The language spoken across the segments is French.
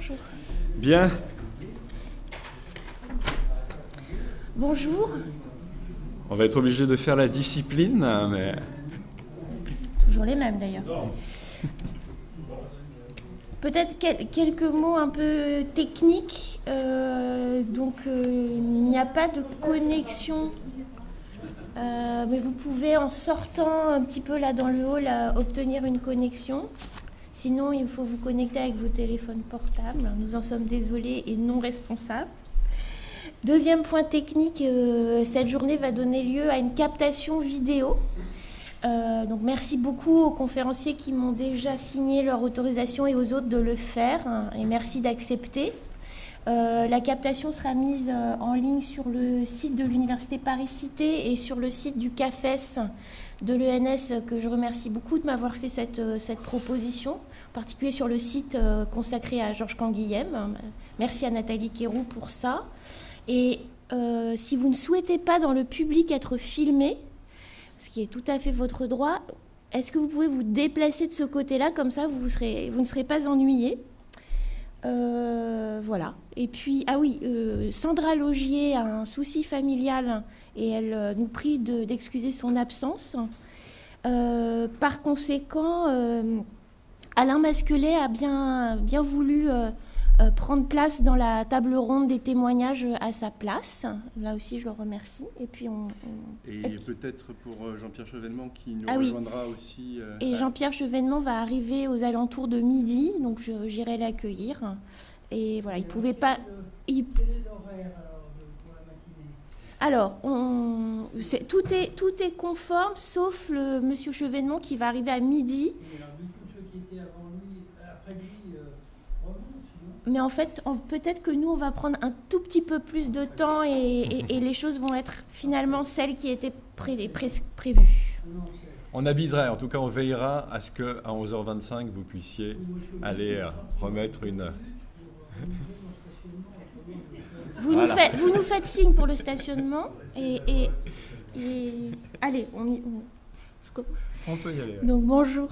bonjour. Bien. Bonjour. On va être obligé de faire la discipline, mais... Toujours les mêmes d'ailleurs. Peut-être quelques mots un peu techniques. Il n'y a pas de connexion. Mais vous pouvez, en sortant un petit peu là dans le hall, obtenir une connexion. Sinon, il faut vous connecter avec vos téléphones portables. Nous en sommes désolés et non responsables. Deuxième point technique, cette journée va donner lieu à une captation vidéo. Donc merci beaucoup aux conférenciers qui m'ont déjà signé leur autorisation et aux autres de le faire. Et merci d'accepter. La captation sera mise en ligne sur le site de l'Université Paris-Cité et sur le site du CAFES de l'ENS, que je remercie beaucoup de m'avoir fait cette proposition, en particulier sur le site consacré à Georges Canguilhem. Merci à Nathalie Quéroux pour ça. Et si vous ne souhaitez pas dans le public être filmé, ce qui est tout à fait votre droit, est-ce que vous pouvez vous déplacer de ce côté-là, comme ça vous ne serez pas ennuyés. Voilà. Et puis, Sandra Logier a un souci familial et elle nous prie d'excuser son absence. Par conséquent, Alain Masquelet a bien voulu prendre place dans la table ronde des témoignages à sa place. Là aussi, je le remercie. Et puis peut-être pour Jean-Pierre Chevènement qui nous rejoindra aussi. Et Jean-Pierre Chevènement va arriver aux alentours de midi, donc j'irai l'accueillir. Et voilà, il ne pouvait pas... Quel est l'horaire pour la matinée ? Alors, tout est conforme, sauf le monsieur Chevènement qui va arriver à midi. Mais en fait, peut-être que nous, on va prendre un tout petit peu plus de temps et les choses vont être finalement celles qui étaient prévues. On aviserait, en tout cas, on veillera à ce qu'à 11h25, vous puissiez aller remettre une... Vous nous faites signe pour le stationnement et allez, on peut y aller. Donc bonjour.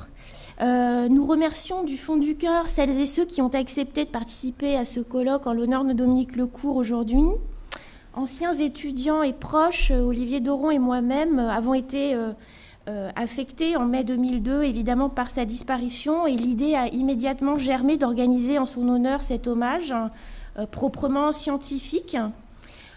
Nous remercions du fond du cœur celles et ceux qui ont accepté de participer à ce colloque en l'honneur de Dominique Lecourt aujourd'hui. Anciens étudiants et proches, Olivier Doron et moi-même avons été affectés en mai 2002, évidemment par sa disparition, et l'idée a immédiatement germé d'organiser en son honneur cet hommage proprement scientifique.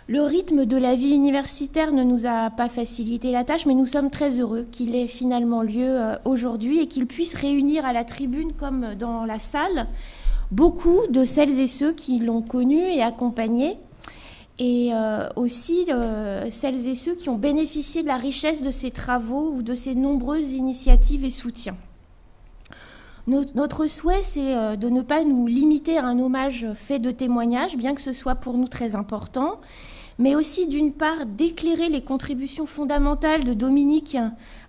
Le rythme de la vie universitaire ne nous a pas facilité la tâche, mais nous sommes très heureux qu'il ait finalement lieu aujourd'hui et qu'il puisse réunir à la tribune comme dans la salle beaucoup de celles et ceux qui l'ont connu et accompagné, et aussi celles et ceux qui ont bénéficié de la richesse de ses travaux ou de ses nombreuses initiatives et soutiens. Notre souhait, c'est de ne pas nous limiter à un hommage fait de témoignages, bien que ce soit pour nous très important, mais aussi d'une part d'éclairer les contributions fondamentales de Dominique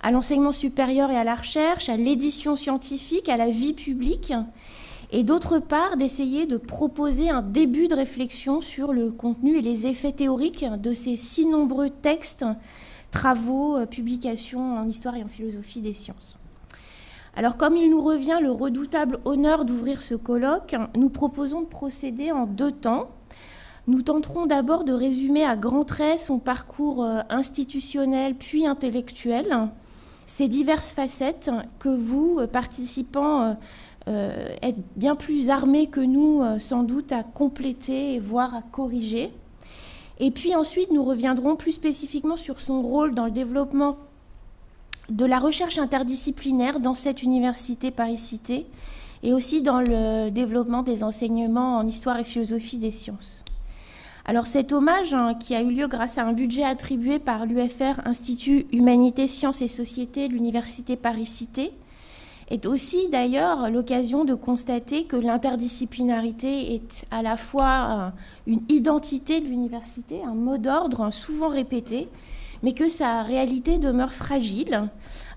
à l'enseignement supérieur et à la recherche, à l'édition scientifique, à la vie publique, et d'autre part d'essayer de proposer un début de réflexion sur le contenu et les effets théoriques de ces si nombreux textes, travaux, publications en histoire et en philosophie des sciences. Alors, comme il nous revient le redoutable honneur d'ouvrir ce colloque, nous proposons de procéder en deux temps. Nous tenterons d'abord de résumer à grands traits son parcours institutionnel puis intellectuel, ces diverses facettes que vous, participants, êtes bien plus armés que nous, sans doute, à compléter, voire à corriger. Et puis ensuite, nous reviendrons plus spécifiquement sur son rôle dans le développement de la recherche interdisciplinaire dans cette université Paris-Cité et aussi dans le développement des enseignements en histoire et philosophie des sciences. Alors cet hommage, qui a eu lieu grâce à un budget attribué par l'UFR, Institut Humanité, Sciences et Société, l'université Paris-Cité, est aussi d'ailleurs l'occasion de constater que l'interdisciplinarité est à la fois une identité de l'université, un mot d'ordre souvent répété, mais que sa réalité demeure fragile,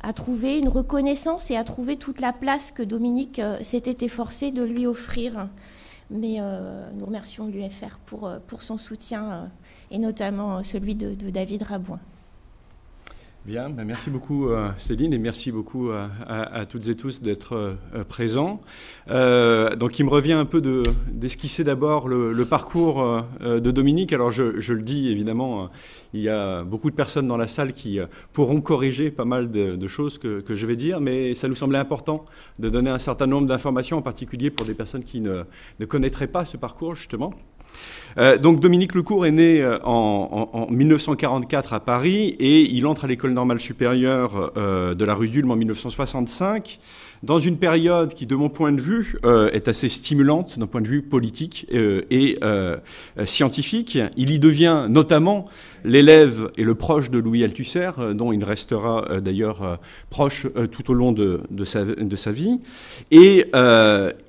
à trouver une reconnaissance et à trouver toute la place que Dominique s'était efforcé de lui offrir. Mais nous remercions l'UFR pour son soutien, et notamment celui de David Rabouin. Bien, ben merci beaucoup Céline et merci beaucoup à toutes et tous d'être présents. Donc il me revient un peu d'esquisser d'abord le parcours de Dominique. Alors je le dis évidemment, il y a beaucoup de personnes dans la salle qui pourront corriger pas mal de choses que je vais dire, mais ça nous semblait important de donner un certain nombre d'informations, en particulier pour des personnes qui ne connaîtraient pas ce parcours justement. Donc Dominique Lecourt est né en 1944 à Paris et il entre à l'école normale supérieure de la rue d'Ulm en 1965, dans une période qui, de mon point de vue, est assez stimulante d'un point de vue politique et scientifique. Il y devient notamment l'élève et le proche de Louis Althusser, dont il restera d'ailleurs proche tout au long de sa vie. Et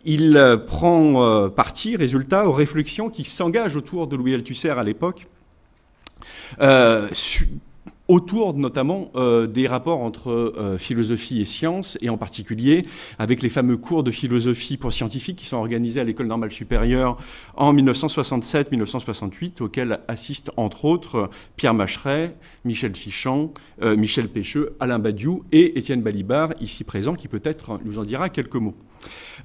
il prend parti, résultat, aux réflexions qui s'engagent autour de Louis Althusser à l'époque, autour notamment des rapports entre philosophie et sciences, et en particulier avec les fameux cours de philosophie pour scientifiques qui sont organisés à l'École normale supérieure en 1967-1968, auxquels assistent entre autres Pierre Macheret, Michel Fichant, Michel Pêcheux, Alain Badiou et Étienne Balibar, ici présent, qui peut-être nous en dira quelques mots.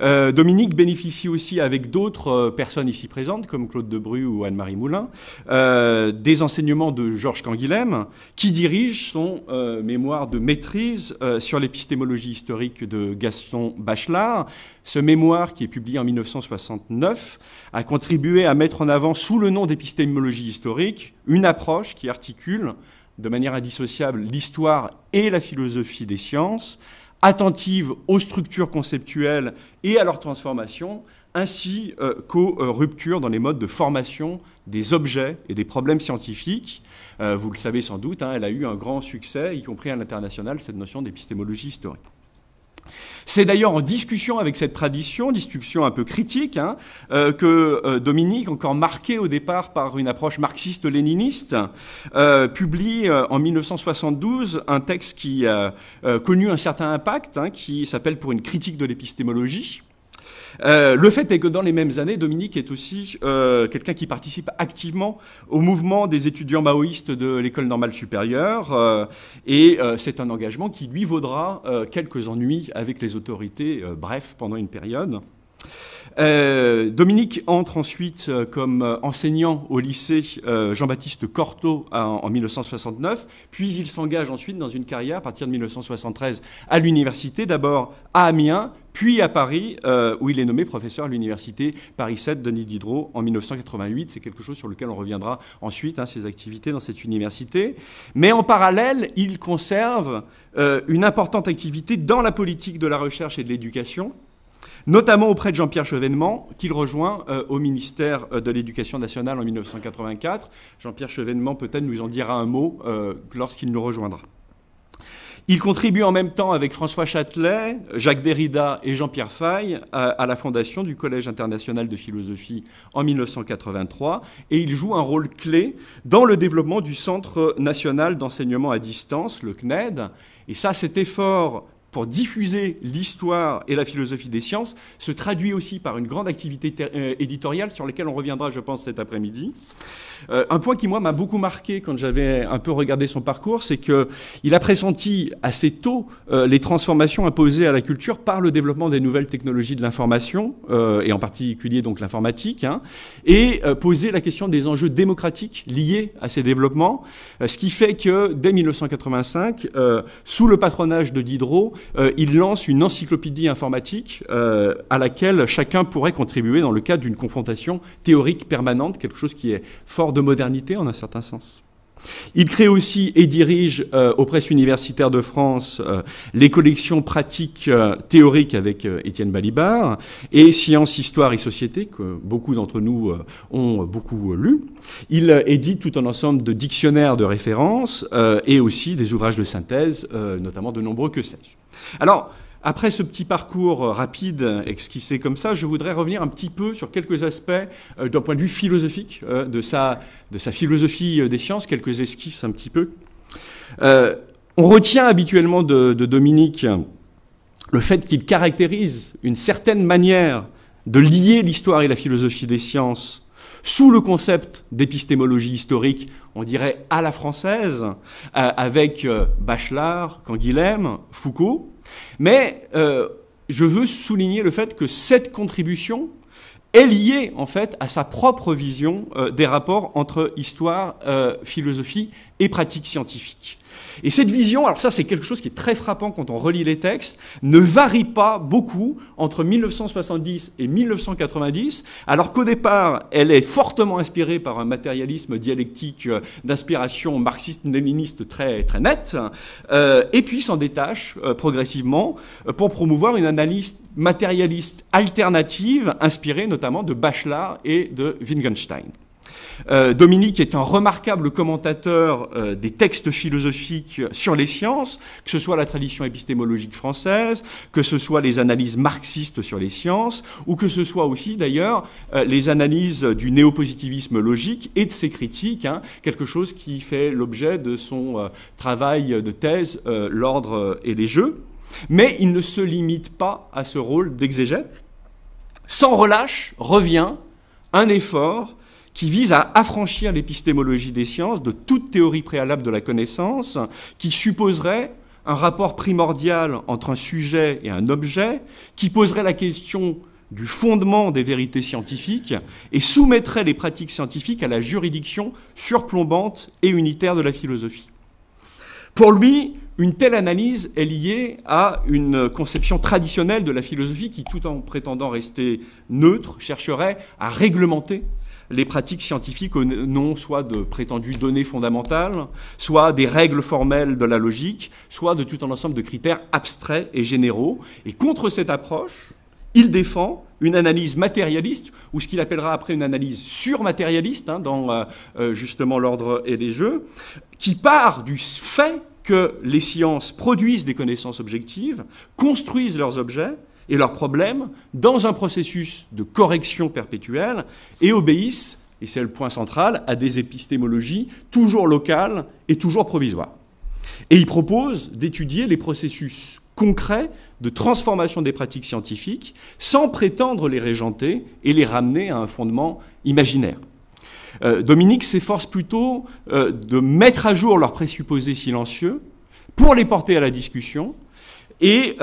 Dominique bénéficie aussi, avec d'autres personnes ici présentes, comme Claude Debru ou Anne-Marie Moulin, des enseignements de Georges Canguilhem, qui dirige son mémoire de maîtrise sur l'épistémologie historique de Gaston Bachelard. Ce mémoire, qui est publié en 1969, a contribué à mettre en avant, sous le nom d'épistémologie historique, une approche qui articule de manière indissociable l'histoire et la philosophie des sciences, attentive aux structures conceptuelles et à leur transformation, ainsi qu'aux ruptures dans les modes de formation des objets et des problèmes scientifiques. Vous le savez sans doute, elle a eu un grand succès, y compris à l'international, cette notion d'épistémologie historique. C'est d'ailleurs en discussion avec cette tradition, discussion un peu critique, que Dominique, encore marqué au départ par une approche marxiste-léniniste, publie en 1972 un texte qui a connu un certain impact, qui s'appelle « Pour une critique de l'épistémologie ». Le fait est que dans les mêmes années, Dominique est aussi quelqu'un qui participe activement au mouvement des étudiants maoïstes de l'École normale supérieure, et c'est un engagement qui lui vaudra quelques ennuis avec les autorités, bref, pendant une période. Dominique entre ensuite comme enseignant au lycée Jean-Baptiste Cortot en 1969, puis il s'engage ensuite dans une carrière à partir de 1973 à l'université, d'abord à Amiens, puis à Paris, où il est nommé professeur à l'université Paris 7 Denis Diderot en 1988. C'est quelque chose sur lequel on reviendra ensuite, ses activités dans cette université. Mais en parallèle, il conserve une importante activité dans la politique de la recherche et de l'éducation, notamment auprès de Jean-Pierre Chevènement, qu'il rejoint au ministère de l'Éducation nationale en 1984. Jean-Pierre Chevènement peut-être nous en dira un mot lorsqu'il nous rejoindra. Il contribue en même temps avec François Châtelet, Jacques Derrida et Jean-Pierre Faye à la fondation du Collège international de philosophie en 1983, et il joue un rôle clé dans le développement du Centre national d'enseignement à distance, le CNED. Et ça, cet effort pour diffuser l'histoire et la philosophie des sciences se traduit aussi par une grande activité éditoriale sur laquelle on reviendra, je pense, cet après-midi. Un point qui, moi, m'a beaucoup marqué quand j'avais un peu regardé son parcours, c'est qu'il a pressenti assez tôt les transformations imposées à la culture par le développement des nouvelles technologies de l'information, et en particulier donc l'informatique, et posé la question des enjeux démocratiques liés à ces développements, ce qui fait que, dès 1985, sous le patronage de Diderot, il lance une encyclopédie informatique à laquelle chacun pourrait contribuer dans le cadre d'une confrontation théorique permanente, quelque chose qui est fort de modernité en un certain sens. Il crée aussi et dirige aux presses universitaires de France les collections pratiques théoriques avec Étienne Balibar et Sciences, Histoire et Société, que beaucoup d'entre nous ont beaucoup lu. Il édite tout un ensemble de dictionnaires de référence et aussi des ouvrages de synthèse, notamment de nombreux que sais-je. Alors, après ce petit parcours rapide, esquissé comme ça, je voudrais revenir un petit peu sur quelques aspects d'un point de vue philosophique de sa philosophie des sciences, quelques esquisses un petit peu. On retient habituellement de Dominique le fait qu'il caractérise une certaine manière de lier l'histoire et la philosophie des sciences sous le concept d'épistémologie historique, on dirait à la française, avec Bachelard, Canguilhem, Foucault. Mais je veux souligner le fait que cette contribution est liée en fait à sa propre vision des rapports entre histoire, philosophie et pratique scientifique. Et cette vision, alors ça c'est quelque chose qui est très frappant quand on relit les textes, ne varie pas beaucoup entre 1970 et 1990, alors qu'au départ, elle est fortement inspirée par un matérialisme dialectique d'inspiration marxiste-léniniste très, très nette, et puis s'en détache progressivement pour promouvoir une analyse matérialiste alternative, inspirée notamment de Bachelard et de Wittgenstein. Dominique est un remarquable commentateur des textes philosophiques sur les sciences, que ce soit la tradition épistémologique française, que ce soit les analyses marxistes sur les sciences, ou que ce soit aussi d'ailleurs les analyses du néopositivisme logique et de ses critiques, hein, quelque chose qui fait l'objet de son travail de thèse, L'ordre et les jeux. Mais il ne se limite pas à ce rôle d'exégète. Sans relâche revient un effort qui vise à affranchir l'épistémologie des sciences de toute théorie préalable de la connaissance, qui supposerait un rapport primordial entre un sujet et un objet, qui poserait la question du fondement des vérités scientifiques et soumettrait les pratiques scientifiques à la juridiction surplombante et unitaire de la philosophie. Pour lui, une telle analyse est liée à une conception traditionnelle de la philosophie qui, tout en prétendant rester neutre, chercherait à réglementer les pratiques scientifiques au nom soit de prétendues données fondamentales, soit des règles formelles de la logique, soit de tout un ensemble de critères abstraits et généraux. Et contre cette approche, il défend une analyse matérialiste, ou ce qu'il appellera après une analyse surmatérialiste, hein, dans justement L'ordre et les jeux, qui part du fait que les sciences produisent des connaissances objectives, construisent leurs objets, et leurs problèmes dans un processus de correction perpétuelle et obéissent, et c'est le point central, à des épistémologies toujours locales et toujours provisoires. Et il propose d'étudier les processus concrets de transformation des pratiques scientifiques sans prétendre les régenter et les ramener à un fondement imaginaire. Dominique s'efforce plutôt de mettre à jour leurs présupposés silencieux pour les porter à la discussion. Et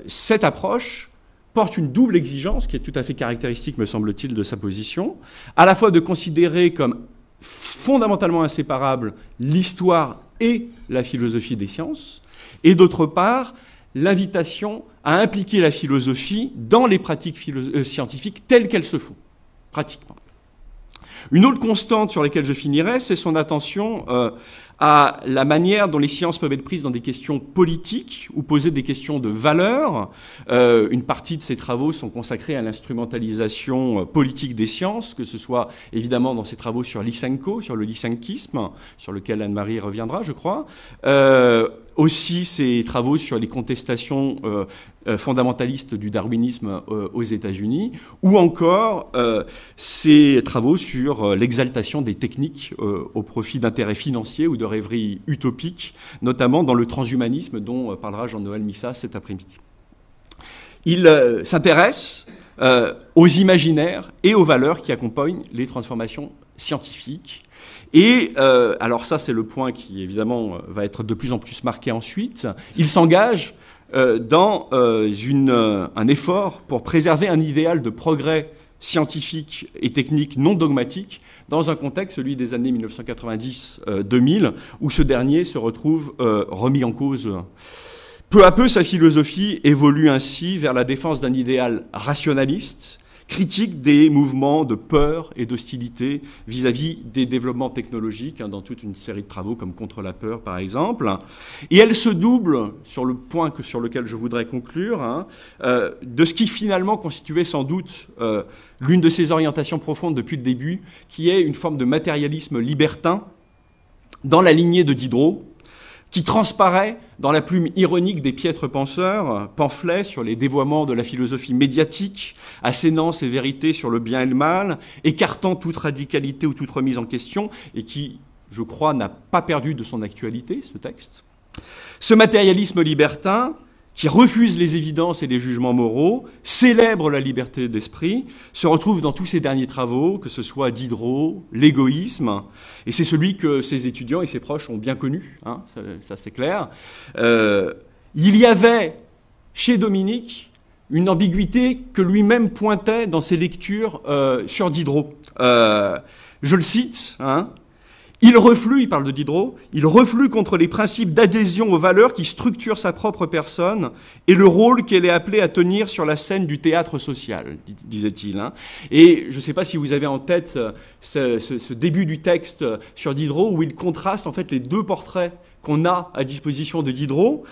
cette approche porte une double exigence qui est tout à fait caractéristique, me semble-t-il, de sa position, à la fois de considérer comme fondamentalement inséparables l'histoire et la philosophie des sciences, et d'autre part, l'invitation à impliquer la philosophie dans les pratiques scientifiques telles qu'elles se font, pratiquement. Une autre constante sur laquelle je finirai, c'est son attention à la manière dont les sciences peuvent être prises dans des questions politiques ou poser des questions de valeur. Une partie de ses travaux sont consacrés à l'instrumentalisation politique des sciences, que ce soit évidemment dans ses travaux sur Lysenko, sur le lysenkisme, sur lequel Anne-Marie reviendra, je crois. Aussi ses travaux sur les contestations fondamentalistes du darwinisme aux États-Unis, ou encore ses travaux sur l'exaltation des techniques au profit d'intérêts financiers ou de rêveries utopiques, notamment dans le transhumanisme dont parlera Jean-Noël Missa cet après-midi. Il s'intéresse aux imaginaires et aux valeurs qui accompagnent les transformations scientifiques. Et alors ça, c'est le point qui, évidemment, va être de plus en plus marqué ensuite. Il s'engage dans un effort pour préserver un idéal de progrès scientifique et technique non dogmatique dans un contexte, celui des années 1990-2000, où ce dernier se retrouve remis en cause. Peu à peu, sa philosophie évolue ainsi vers la défense d'un idéal rationaliste, critique des mouvements de peur et d'hostilité vis-à-vis des développements technologiques, hein, dans toute une série de travaux comme Contre la peur, par exemple. Et elle se double, sur le point sur lequel je voudrais conclure, hein, de ce qui finalement constituait sans doute l'une de ses orientations profondes depuis le début, qui est une forme de matérialisme libertin dans la lignée de Diderot, qui transparaît dans la plume ironique des piètres penseurs, pamphlets sur les dévoiements de la philosophie médiatique, assénant ses vérités sur le bien et le mal, écartant toute radicalité ou toute remise en question, et qui, je crois, n'a pas perdu de son actualité, ce texte. Ce matérialisme libertin qui refuse les évidences et les jugements moraux, célèbre la liberté d'esprit, se retrouve dans tous ses derniers travaux, que ce soit Diderot, l'égoïsme, et c'est celui que ses étudiants et ses proches ont bien connu, hein, ça c'est clair. Il y avait chez Dominique une ambiguïté que lui-même pointait dans ses lectures sur Diderot. Je le cite, hein, il parle de Diderot, il reflue contre les principes d'adhésion aux valeurs qui structurent sa propre personne et le rôle qu'elle est appelée à tenir sur la scène du théâtre social, disait-il. Hein. Et je ne sais pas si vous avez en tête ce début du texte sur Diderot où il contraste en fait les deux portraits qu'on a à disposition de Diderot,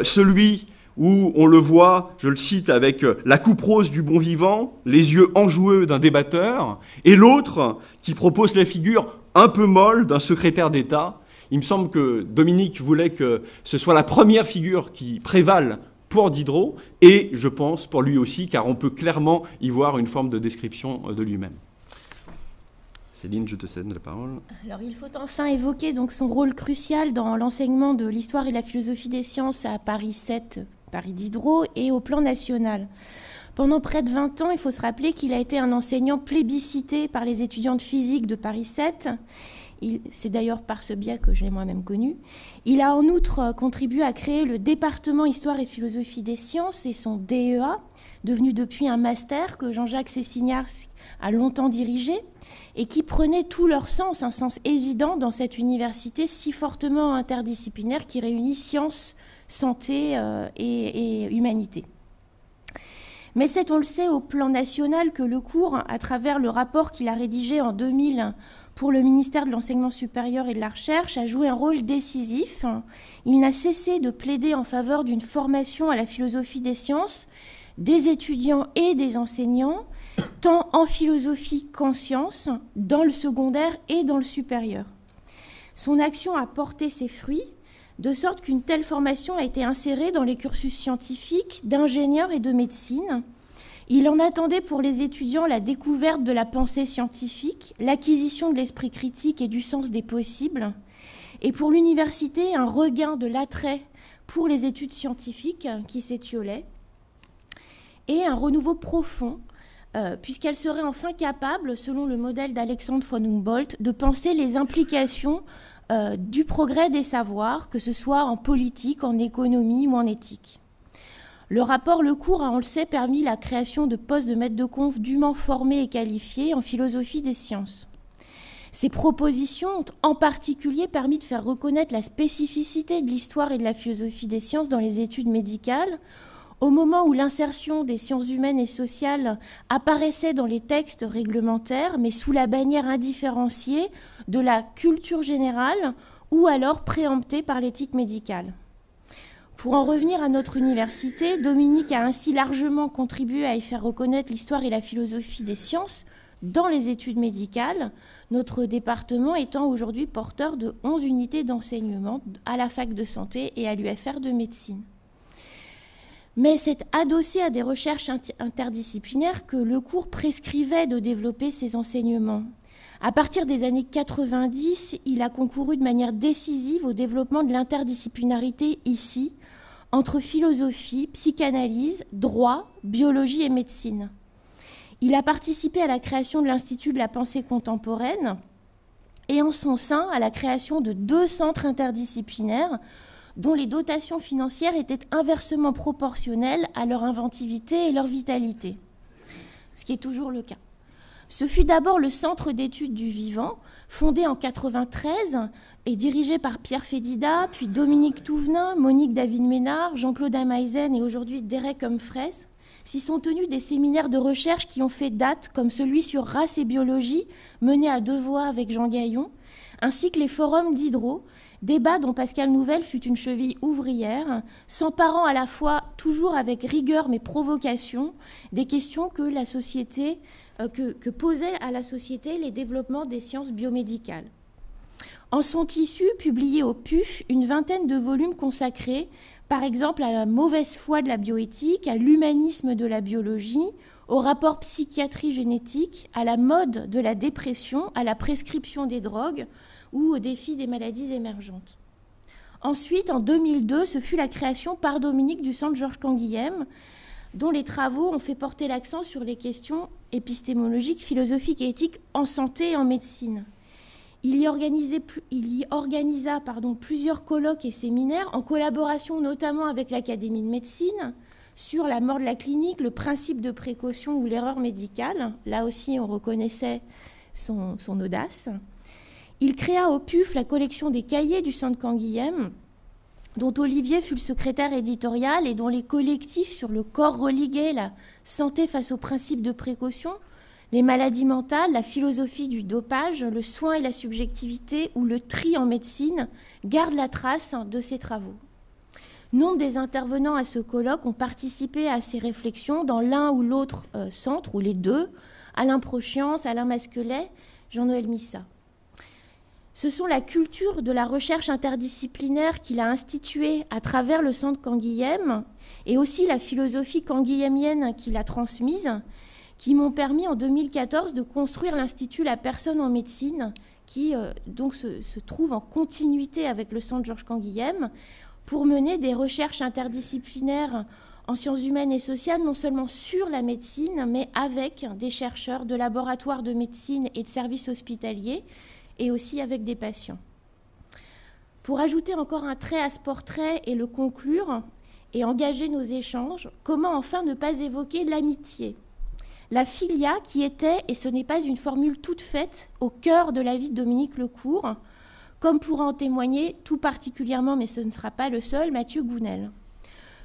celui où on le voit, je le cite, avec la coupe rose du bon vivant, les yeux enjoueux d'un débatteur, et l'autre qui propose la figure un peu molle d'un secrétaire d'État. Il me semble que Dominique voulait que ce soit la première figure qui prévale pour Diderot, et je pense pour lui aussi, car on peut clairement y voir une forme de description de lui-même. Céline, je te cède la parole. Alors, il faut enfin évoquer donc son rôle crucial dans l'enseignement de l'histoire et la philosophie des sciences à Paris 7, Paris Diderot, et au plan national. Pendant près de 20 ans, il faut se rappeler qu'il a été un enseignant plébiscité par les étudiants de physique de Paris 7. C'est d'ailleurs par ce biais que je l'ai moi-même connu. Il a en outre contribué à créer le département Histoire et Philosophie des Sciences et son DEA, devenu depuis un master que Jean-Jacques Cessignard a longtemps dirigé et qui prenait tout leur sens, un sens évident dans cette université si fortement interdisciplinaire qui réunit sciences, santé et humanité. Mais c'est, on le sait, au plan national que le cours, à travers le rapport qu'il a rédigé en 2000 pour le ministère de l'Enseignement supérieur et de la Recherche, a joué un rôle décisif. Il n'a cessé de plaider en faveur d'une formation à la philosophie des sciences des étudiants et des enseignants, tant en philosophie qu'en sciences, dans le secondaire et dans le supérieur. Son action a porté ses fruits, de sorte qu'une telle formation a été insérée dans les cursus scientifiques d'ingénieurs et de médecine. Il en attendait pour les étudiants la découverte de la pensée scientifique, l'acquisition de l'esprit critique et du sens des possibles, et pour l'université, un regain de l'attrait pour les études scientifiques qui s'étiolaient, et un renouveau profond, puisqu'elle serait enfin capable, selon le modèle d'Alexandre von Humboldt, de penser les implications du progrès des savoirs, que ce soit en politique, en économie ou en éthique. Le rapport Lecours a, on le sait, permis la création de postes de maîtres de conf dûment formés et qualifiés en philosophie des sciences. Ces propositions ont en particulier permis de faire reconnaître la spécificité de l'histoire et de la philosophie des sciences dans les études médicales, au moment où l'insertion des sciences humaines et sociales apparaissait dans les textes réglementaires, mais sous la bannière indifférenciée de la culture générale ou alors préemptée par l'éthique médicale. Pour en revenir à notre université, Dominique a ainsi largement contribué à y faire reconnaître l'histoire et la philosophie des sciences dans les études médicales, notre département étant aujourd'hui porteur de 11 unités d'enseignement à la fac de santé et à l'UFR de médecine. Mais c'est adossé à des recherches interdisciplinaires que le cours prescrivait de développer ces enseignements. À partir des années 90, il a concouru de manière décisive au développement de l'interdisciplinarité ici, entre philosophie, psychanalyse, droit, biologie et médecine. Il a participé à la création de l'Institut de la pensée contemporaine et en son sein à la création de 2 centres interdisciplinaires dont les dotations financières étaient inversement proportionnelles à leur inventivité et leur vitalité, ce qui est toujours le cas. Ce fut d'abord le Centre d'études du vivant, fondé en 1993 et dirigé par Pierre Fédida, puis Dominique Touvenin, Monique David-Ménard, Jean-Claude Ameisen et aujourd'hui Derek Humphreys. S'y sont tenus des séminaires de recherche qui ont fait date, comme celui sur race et biologie, mené à 2 voix avec Jean Gaillon, ainsi que les forums Diderot, débat dont Pascal Nouvel fut une cheville ouvrière, s'emparant à la fois, toujours avec rigueur mais provocation, des questions que la société, que posaient à la société les développements des sciences biomédicales. En sont issus, publiés au PUF, une vingtaine de volumes consacrés, par exemple, à la mauvaise foi de la bioéthique, à l'humanisme de la biologie, au rapport psychiatrie-génétique, à la mode de la dépression, à la prescription des drogues ou au défi des maladies émergentes. Ensuite, en 2002, ce fut la création par Dominique du Centre Georges Canguilhem, dont les travaux ont fait porter l'accent sur les questions épistémologiques, philosophiques et éthiques en santé et en médecine. Il y organisa plusieurs colloques et séminaires en collaboration notamment avec l'Académie de médecine sur la mort de la clinique, le principe de précaution ou l'erreur médicale. Là aussi, on reconnaissait son audace. Il créa au PUF la collection des cahiers du Centre Canguilhem, dont Olivier fut le secrétaire éditorial et dont les collectifs sur le corps relégué, la santé face aux principes de précaution, les maladies mentales, la philosophie du dopage, le soin et la subjectivité ou le tri en médecine gardent la trace de ces travaux. Nombre des intervenants à ce colloque ont participé à ces réflexions dans l'un ou l'autre centre, ou les deux, Alain Prochiance, Alain Masquelet, Jean-Noël Missa. Ce sont la culture de la recherche interdisciplinaire qu'il a instituée à travers le Centre Canguilhem et aussi la philosophie canguilhémienne qu'il a transmise qui m'ont permis en 2014 de construire l'Institut La Personne en médecine qui donc se trouve en continuité avec le Centre Georges Canguilhem pour mener des recherches interdisciplinaires en sciences humaines et sociales, non seulement sur la médecine, mais avec des chercheurs de laboratoires de médecine et de services hospitaliers, et aussi avec des patients. Pour ajouter encore un trait à ce portrait et le conclure, et engager nos échanges, comment enfin ne pas évoquer l'amitié ? La filia qui était, et ce n'est pas une formule toute faite, au cœur de la vie de Dominique Lecourt, comme pourra en témoigner tout particulièrement, mais ce ne sera pas le seul, Mathieu Gounel.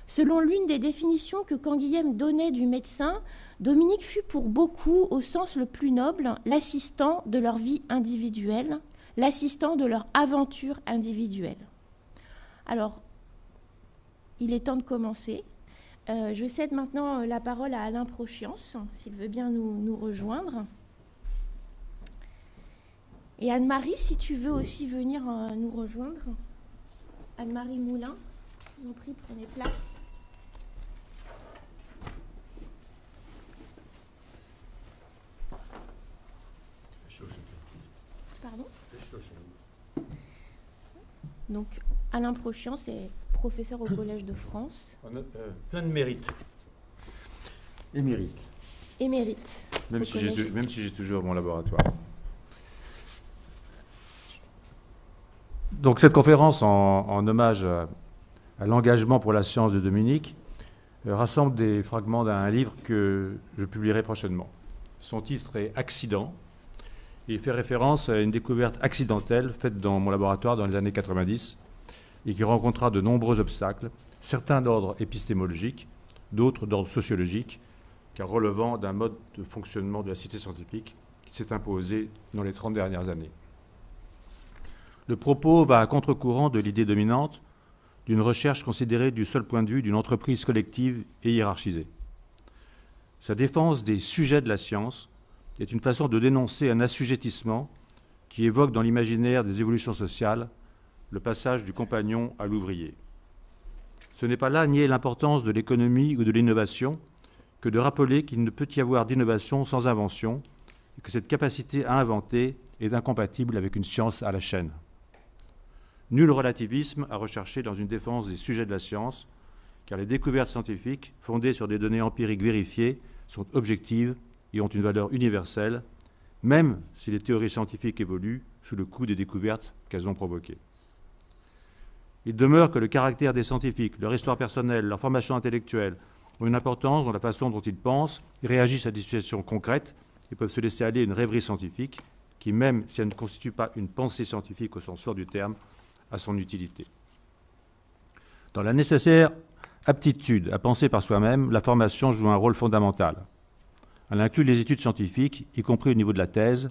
Selon l'une des définitions que Canguilhem donnait du médecin, Dominique fut pour beaucoup, au sens le plus noble, l'assistant de leur vie individuelle, l'assistant de leur aventure individuelle. Alors, il est temps de commencer. Je cède maintenant la parole à Alain Prochiance, s'il veut bien nous rejoindre. Et Anne-Marie, si tu veux aussi venir nous rejoindre. Anne-Marie Moulin, je vous en prie, prenez place. Pardon ? Donc, Alain Prochiance est professeur au Collège de France. Plein de mérites. Émérite. Émérite. Même si j'ai toujours mon laboratoire. Donc cette conférence en hommage à l'engagement pour la science de Dominique rassemble des fragments d'un livre que je publierai prochainement. Son titre est « Accident ». Il fait référence à une découverte accidentelle faite dans mon laboratoire dans les années 90 et qui rencontra de nombreux obstacles, certains d'ordre épistémologique, d'autres d'ordre sociologique, car relevant d'un mode de fonctionnement de la cité scientifique qui s'est imposé dans les 30 dernières années. Le propos va à contre-courant de l'idée dominante d'une recherche considérée du seul point de vue d'une entreprise collective et hiérarchisée. Sa défense des sujets de la science est une façon de dénoncer un assujettissement qui évoque dans l'imaginaire des évolutions sociales le passage du compagnon à l'ouvrier. Ce n'est pas là nier l'importance de l'économie ou de l'innovation que de rappeler qu'il ne peut y avoir d'innovation sans invention et que cette capacité à inventer est incompatible avec une science à la chaîne. Nul relativisme à rechercher dans une défense des sujets de la science, car les découvertes scientifiques, fondées sur des données empiriques vérifiées, sont objectives et ont une valeur universelle, même si les théories scientifiques évoluent sous le coup des découvertes qu'elles ont provoquées. Il demeure que le caractère des scientifiques, leur histoire personnelle, leur formation intellectuelle ont une importance dans la façon dont ils pensent et réagissent à des situations concrètes et peuvent se laisser aller à une rêverie scientifique qui, même si elle ne constitue pas une pensée scientifique au sens fort du terme, a son utilité. Dans la nécessaire aptitude à penser par soi-même, la formation joue un rôle fondamental. Elle inclut les études scientifiques, y compris au niveau de la thèse,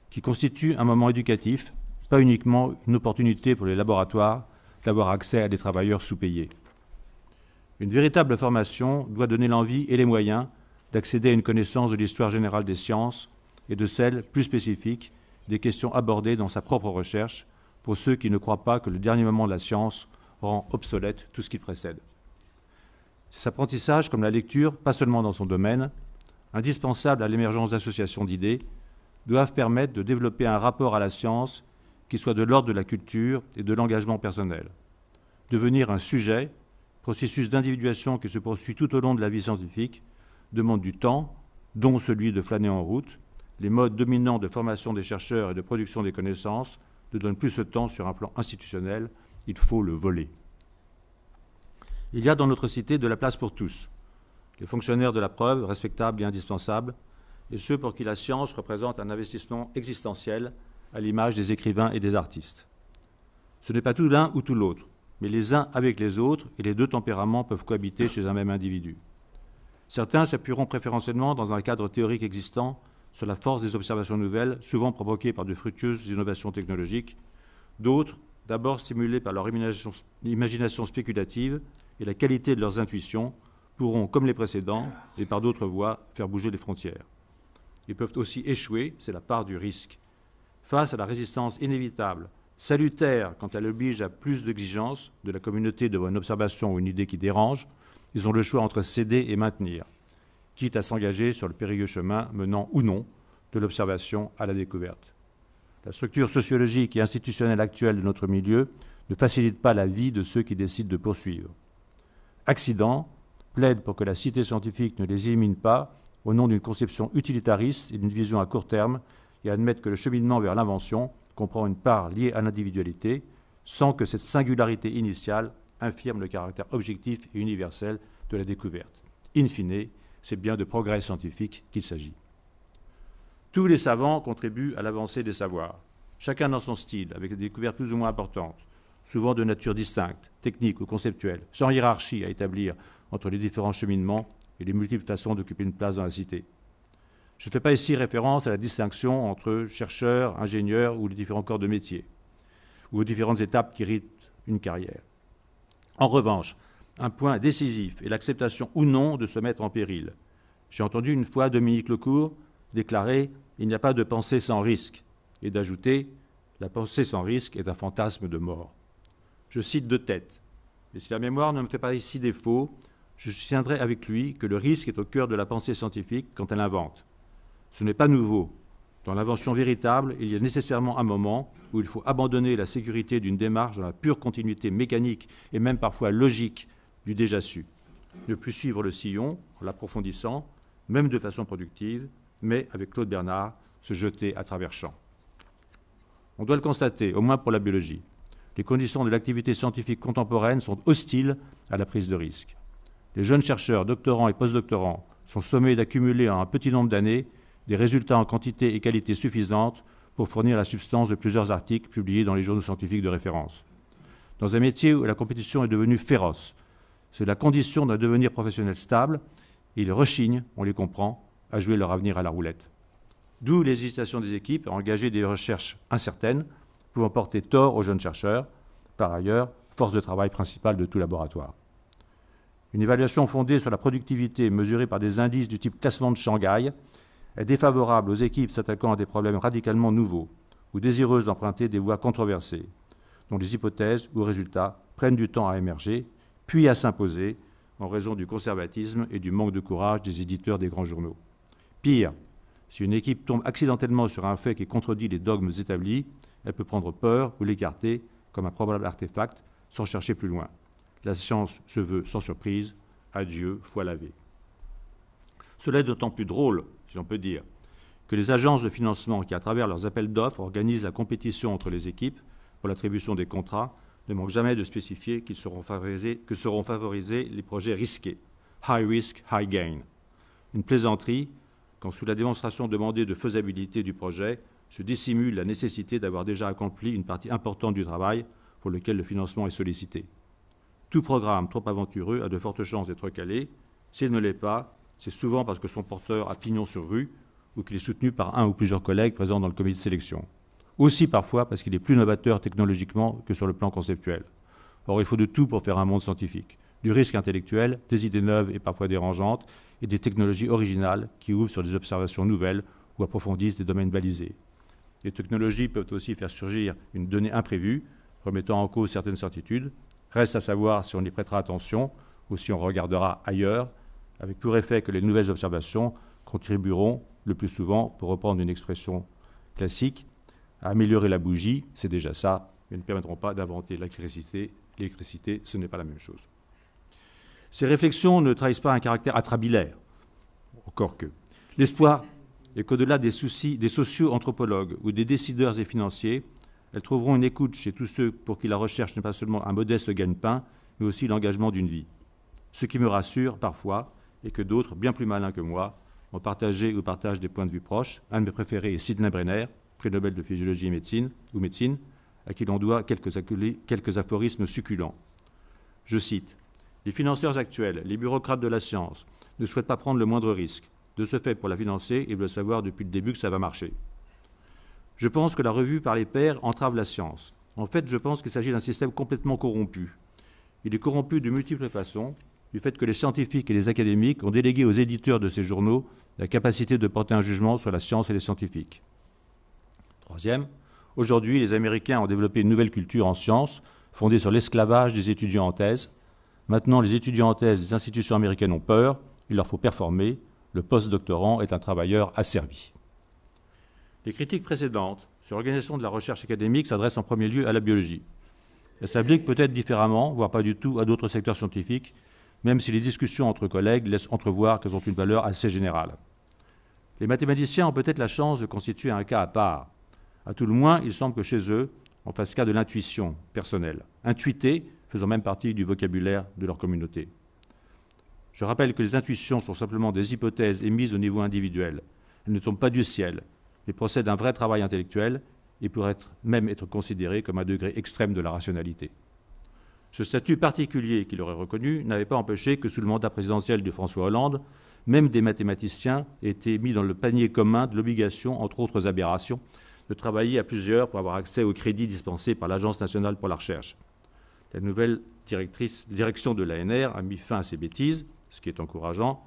qui constituent un moment éducatif, pas uniquement une opportunité pour les laboratoires d'avoir accès à des travailleurs sous-payés. Une véritable formation doit donner l'envie et les moyens d'accéder à une connaissance de l'histoire générale des sciences et de celle, plus spécifique, des questions abordées dans sa propre recherche, pour ceux qui ne croient pas que le dernier moment de la science rend obsolète tout ce qui précède. Cet apprentissage, comme la lecture, pas seulement dans son domaine, indispensable à l'émergence d'associations d'idées, doivent permettre de développer un rapport à la science qui soit de l'ordre de la culture et de l'engagement personnel. Devenir un sujet, processus d'individuation qui se poursuit tout au long de la vie scientifique, demande du temps, dont celui de flâner en route. Les modes dominants de formation des chercheurs et de production des connaissances ne donnent plus ce temps sur un plan institutionnel. Il faut le voler. Il y a dans notre cité de la place pour tous. Les fonctionnaires de la preuve, respectables et indispensables, et ceux pour qui la science représente un investissement existentiel, à l'image des écrivains et des artistes. Ce n'est pas tout l'un ou tout l'autre, mais les uns avec les autres, et les deux tempéraments peuvent cohabiter chez un même individu. Certains s'appuieront préférentiellement dans un cadre théorique existant sur la force des observations nouvelles, souvent provoquées par de fructueuses innovations technologiques. D'autres, d'abord stimulés par leur imagination spéculative et la qualité de leurs intuitions, pourront, comme les précédents, et par d'autres voies, faire bouger les frontières. Ils peuvent aussi échouer, c'est la part du risque. Face à la résistance inévitable, salutaire quand elle oblige à plus d'exigences de la communauté devant une observation ou une idée qui dérange, ils ont le choix entre céder et maintenir, quitte à s'engager sur le périlleux chemin menant ou non de l'observation à la découverte. La structure sociologique et institutionnelle actuelle de notre milieu ne facilite pas la vie de ceux qui décident de poursuivre. Accident plaide pour que la cité scientifique ne les élimine pas au nom d'une conception utilitariste et d'une vision à court terme et admettre que le cheminement vers l'invention comprend une part liée à l'individualité sans que cette singularité initiale infirme le caractère objectif et universel de la découverte. In fine, c'est bien de progrès scientifique qu'il s'agit. Tous les savants contribuent à l'avancée des savoirs, chacun dans son style, avec des découvertes plus ou moins importantes, souvent de nature distincte, technique ou conceptuelle, sans hiérarchie à établir entre les différents cheminements et les multiples façons d'occuper une place dans la cité. Je ne fais pas ici référence à la distinction entre chercheurs, ingénieurs ou les différents corps de métier, ou aux différentes étapes qui rythment une carrière. En revanche, un point décisif est l'acceptation ou non de se mettre en péril. J'ai entendu une fois Dominique Lecourt déclarer « Il n'y a pas de pensée sans risque » et d'ajouter « La pensée sans risque est un fantasme de mort ». Je cite de tête, et si la mémoire ne me fait pas ici défaut, je soutiendrai avec lui que le risque est au cœur de la pensée scientifique quand elle invente. Ce n'est pas nouveau. Dans l'invention véritable, il y a nécessairement un moment où il faut abandonner la sécurité d'une démarche dans la pure continuité mécanique et même parfois logique du déjà su. Ne plus suivre le sillon en l'approfondissant, même de façon productive, mais, avec Claude Bernard, se jeter à travers champs. On doit le constater, au moins pour la biologie. Les conditions de l'activité scientifique contemporaine sont hostiles à la prise de risque. Les jeunes chercheurs, doctorants et postdoctorants sont sommés d'accumuler en un petit nombre d'années des résultats en quantité et qualité suffisantes pour fournir la substance de plusieurs articles publiés dans les journaux scientifiques de référence. Dans un métier où la compétition est devenue féroce, c'est la condition d'un devenir professionnel stable, et ils rechignent, on les comprend, à jouer leur avenir à la roulette. D'où les hésitations des équipes à engager des recherches incertaines, pouvant porter tort aux jeunes chercheurs, par ailleurs, force de travail principale de tout laboratoire. Une évaluation fondée sur la productivité mesurée par des indices du type classement de Shanghai est défavorable aux équipes s'attaquant à des problèmes radicalement nouveaux ou désireuses d'emprunter des voies controversées, dont les hypothèses ou résultats prennent du temps à émerger, puis à s'imposer en raison du conservatisme et du manque de courage des éditeurs des grands journaux. Pire, si une équipe tombe accidentellement sur un fait qui contredit les dogmes établis, elle peut prendre peur ou l'écarter comme un probable artefact sans chercher plus loin. La science se veut sans surprise, adieu, foi lavée. Cela est d'autant plus drôle, si l'on peut dire, que les agences de financement qui, à travers leurs appels d'offres, organisent la compétition entre les équipes pour l'attribution des contrats, ne manquent jamais de spécifier que seront favorisés les projets risqués, high risk, high gain. Une plaisanterie quand, sous la démonstration demandée de faisabilité du projet, se dissimule la nécessité d'avoir déjà accompli une partie importante du travail pour lequel le financement est sollicité. Tout programme trop aventureux a de fortes chances d'être calé. S'il ne l'est pas, c'est souvent parce que son porteur a pignon sur rue ou qu'il est soutenu par un ou plusieurs collègues présents dans le comité de sélection. Aussi parfois parce qu'il est plus novateur technologiquement que sur le plan conceptuel. Or, il faut de tout pour faire un monde scientifique. Du risque intellectuel, des idées neuves et parfois dérangeantes, et des technologies originales qui ouvrent sur des observations nouvelles ou approfondissent des domaines balisés. Les technologies peuvent aussi faire surgir une donnée imprévue, remettant en cause certaines certitudes. Reste à savoir si on y prêtera attention ou si on regardera ailleurs, avec pour effet que les nouvelles observations contribueront, le plus souvent, pour reprendre une expression classique, à améliorer la bougie, c'est déjà ça, mais ne permettront pas d'inventer l'électricité L'électricité, ce n'est pas la même chose. Ces réflexions ne trahissent pas un caractère atrabilaire, encore que. L'espoir est qu'au-delà des soucis des socio-anthropologues ou des décideurs et financiers, elles trouveront une écoute chez tous ceux pour qui la recherche n'est pas seulement un modeste gagne-pain, mais aussi l'engagement d'une vie. Ce qui me rassure parfois est que d'autres, bien plus malins que moi, ont partagé ou partagent des points de vue proches. Un de mes préférés est Sidney Brenner, prix Nobel de physiologie et médecine, à qui l'on doit quelques aphorismes succulents. Je cite « Les financeurs actuels, les bureaucrates de la science, ne souhaitent pas prendre le moindre risque. De ce fait, pour la financer, ils veulent savoir depuis le début que ça va marcher. Je pense que la revue par les pairs entrave la science. En fait, je pense qu'il s'agit d'un système complètement corrompu. Il est corrompu de multiples façons, du fait que les scientifiques et les académiques ont délégué aux éditeurs de ces journaux la capacité de porter un jugement sur la science et les scientifiques. Troisième, aujourd'hui, les Américains ont développé une nouvelle culture en sciences fondée sur l'esclavage des étudiants en thèse. Maintenant, les étudiants en thèse des institutions américaines ont peur, il leur faut performer. Le post-doctorant est un travailleur asservi. Les critiques précédentes sur l'organisation de la recherche académique s'adressent en premier lieu à la biologie. Elles s'appliquent peut-être différemment, voire pas du tout, à d'autres secteurs scientifiques, même si les discussions entre collègues laissent entrevoir qu'elles ont une valeur assez générale. Les mathématiciens ont peut-être la chance de constituer un cas à part. À tout le moins, il semble que chez eux, on fasse cas de l'intuition personnelle, intuiter faisant même partie du vocabulaire de leur communauté. Je rappelle que les intuitions sont simplement des hypothèses émises au niveau individuel. Elles ne tombent pas du ciel, mais procèdent d'un vrai travail intellectuel et pourraient même être considérées comme un degré extrême de la rationalité. Ce statut particulier qu'il aurait reconnu n'avait pas empêché que sous le mandat présidentiel de François Hollande, même des mathématiciens aient été mis dans le panier commun de l'obligation, entre autres aberrations, de travailler à plusieurs pour avoir accès aux crédits dispensés par l'Agence nationale pour la recherche. La nouvelle direction de l'ANR a mis fin à ces bêtises, ce qui est encourageant,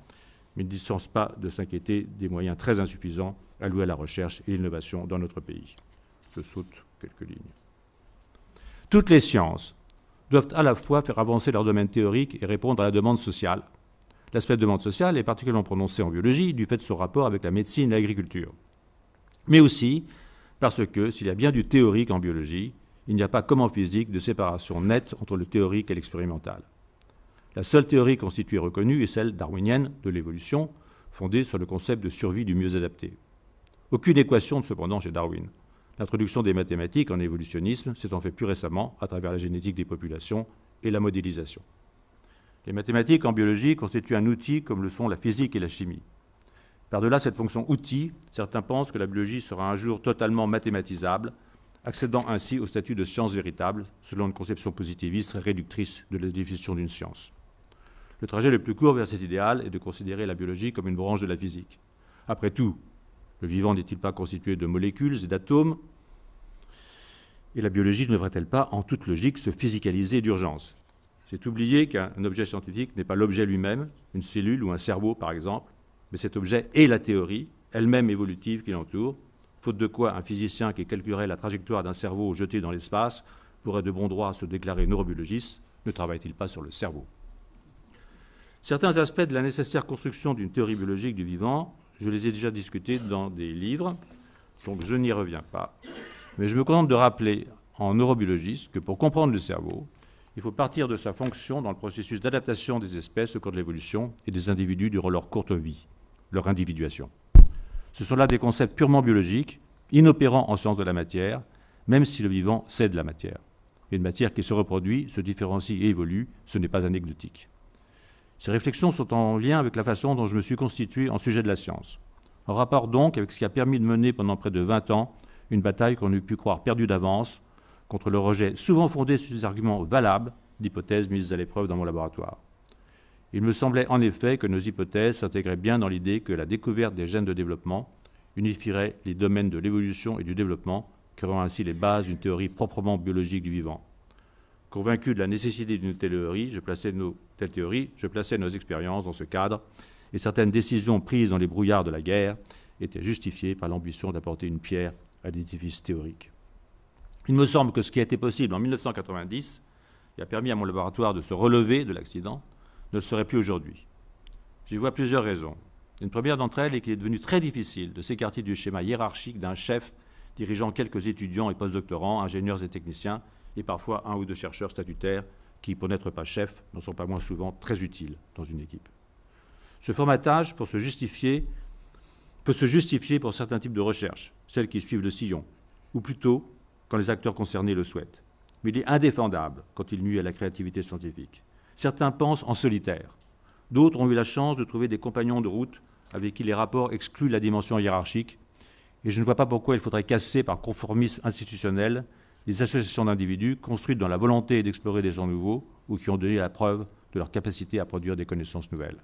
mais ne dispense pas de s'inquiéter des moyens très insuffisants alloués à la recherche et l'innovation dans notre pays. Je saute quelques lignes. Toutes les sciences doivent à la fois faire avancer leur domaine théorique et répondre à la demande sociale. L'aspect de demande sociale est particulièrement prononcé en biologie du fait de son rapport avec la médecine et l'agriculture. Mais aussi parce que, s'il y a bien du théorique en biologie, il n'y a pas, comme en physique, de séparation nette entre le théorique et l'expérimental. La seule théorie constituée et reconnue est celle darwinienne de l'évolution, fondée sur le concept de survie du mieux adapté. Aucune équation, cependant, chez Darwin. L'introduction des mathématiques en évolutionnisme s'étant fait plus récemment à travers la génétique des populations et la modélisation. Les mathématiques en biologie constituent un outil comme le sont la physique et la chimie. Par-delà cette fonction outil, certains pensent que la biologie sera un jour totalement mathématisable, accédant ainsi au statut de science véritable, selon une conception positiviste très réductrice de la définition d'une science. Le trajet le plus court vers cet idéal est de considérer la biologie comme une branche de la physique. Après tout, le vivant n'est-il pas constitué de molécules et d'atomes? Et la biologie ne devrait-elle pas, en toute logique, se physicaliser d'urgence? C'est oublier qu'un objet scientifique n'est pas l'objet lui-même, une cellule ou un cerveau par exemple, mais cet objet est la théorie, elle-même évolutive qui l'entoure, faute de quoi un physicien qui calculerait la trajectoire d'un cerveau jeté dans l'espace pourrait de bon droit se déclarer neurobiologiste. Ne travaille-t-il pas sur le cerveau? Certains aspects de la nécessaire construction d'une théorie biologique du vivant, je les ai déjà discutés dans des livres, donc je n'y reviens pas. Mais je me contente de rappeler en neurobiologiste que pour comprendre le cerveau, il faut partir de sa fonction dans le processus d'adaptation des espèces au cours de l'évolution et des individus durant leur courte vie, leur individuation. Ce sont là des concepts purement biologiques, inopérants en sciences de la matière, même si le vivant cède la matière. Une matière qui se reproduit, se différencie et évolue, ce n'est pas anecdotique. Ces réflexions sont en lien avec la façon dont je me suis constitué en sujet de la science. En rapport donc avec ce qui a permis de mener pendant près de 20 ans une bataille qu'on eût pu croire perdue d'avance contre le rejet souvent fondé sur des arguments valables d'hypothèses mises à l'épreuve dans mon laboratoire. Il me semblait en effet que nos hypothèses s'intégraient bien dans l'idée que la découverte des gènes de développement unifierait les domaines de l'évolution et du développement, créant ainsi les bases d'une théorie proprement biologique du vivant. Convaincu de la nécessité d'une telle théorie, je plaçais nos expériences dans ce cadre, et certaines décisions prises dans les brouillards de la guerre étaient justifiées par l'ambition d'apporter une pierre à l'édifice théorique. Il me semble que ce qui a été possible en 1990, qui a permis à mon laboratoire de se relever de l'accident, ne le serait plus aujourd'hui. J'y vois plusieurs raisons. Une première d'entre elles est qu'il est devenu très difficile de s'écarter du schéma hiérarchique d'un chef dirigeant quelques étudiants et postdoctorants, ingénieurs et techniciens, et parfois un ou deux chercheurs statutaires qui, pour n'être pas chefs, n'en sont pas moins souvent très utiles dans une équipe. Ce formatage peut se justifier pour certains types de recherches, celles qui suivent le sillon, ou plutôt quand les acteurs concernés le souhaitent. Mais il est indéfendable quand il nuit à la créativité scientifique. Certains pensent en solitaire. D'autres ont eu la chance de trouver des compagnons de route avec qui les rapports excluent la dimension hiérarchique, et je ne vois pas pourquoi il faudrait casser par conformisme institutionnel les associations d'individus construites dans la volonté d'explorer des gens nouveaux ou qui ont donné la preuve de leur capacité à produire des connaissances nouvelles.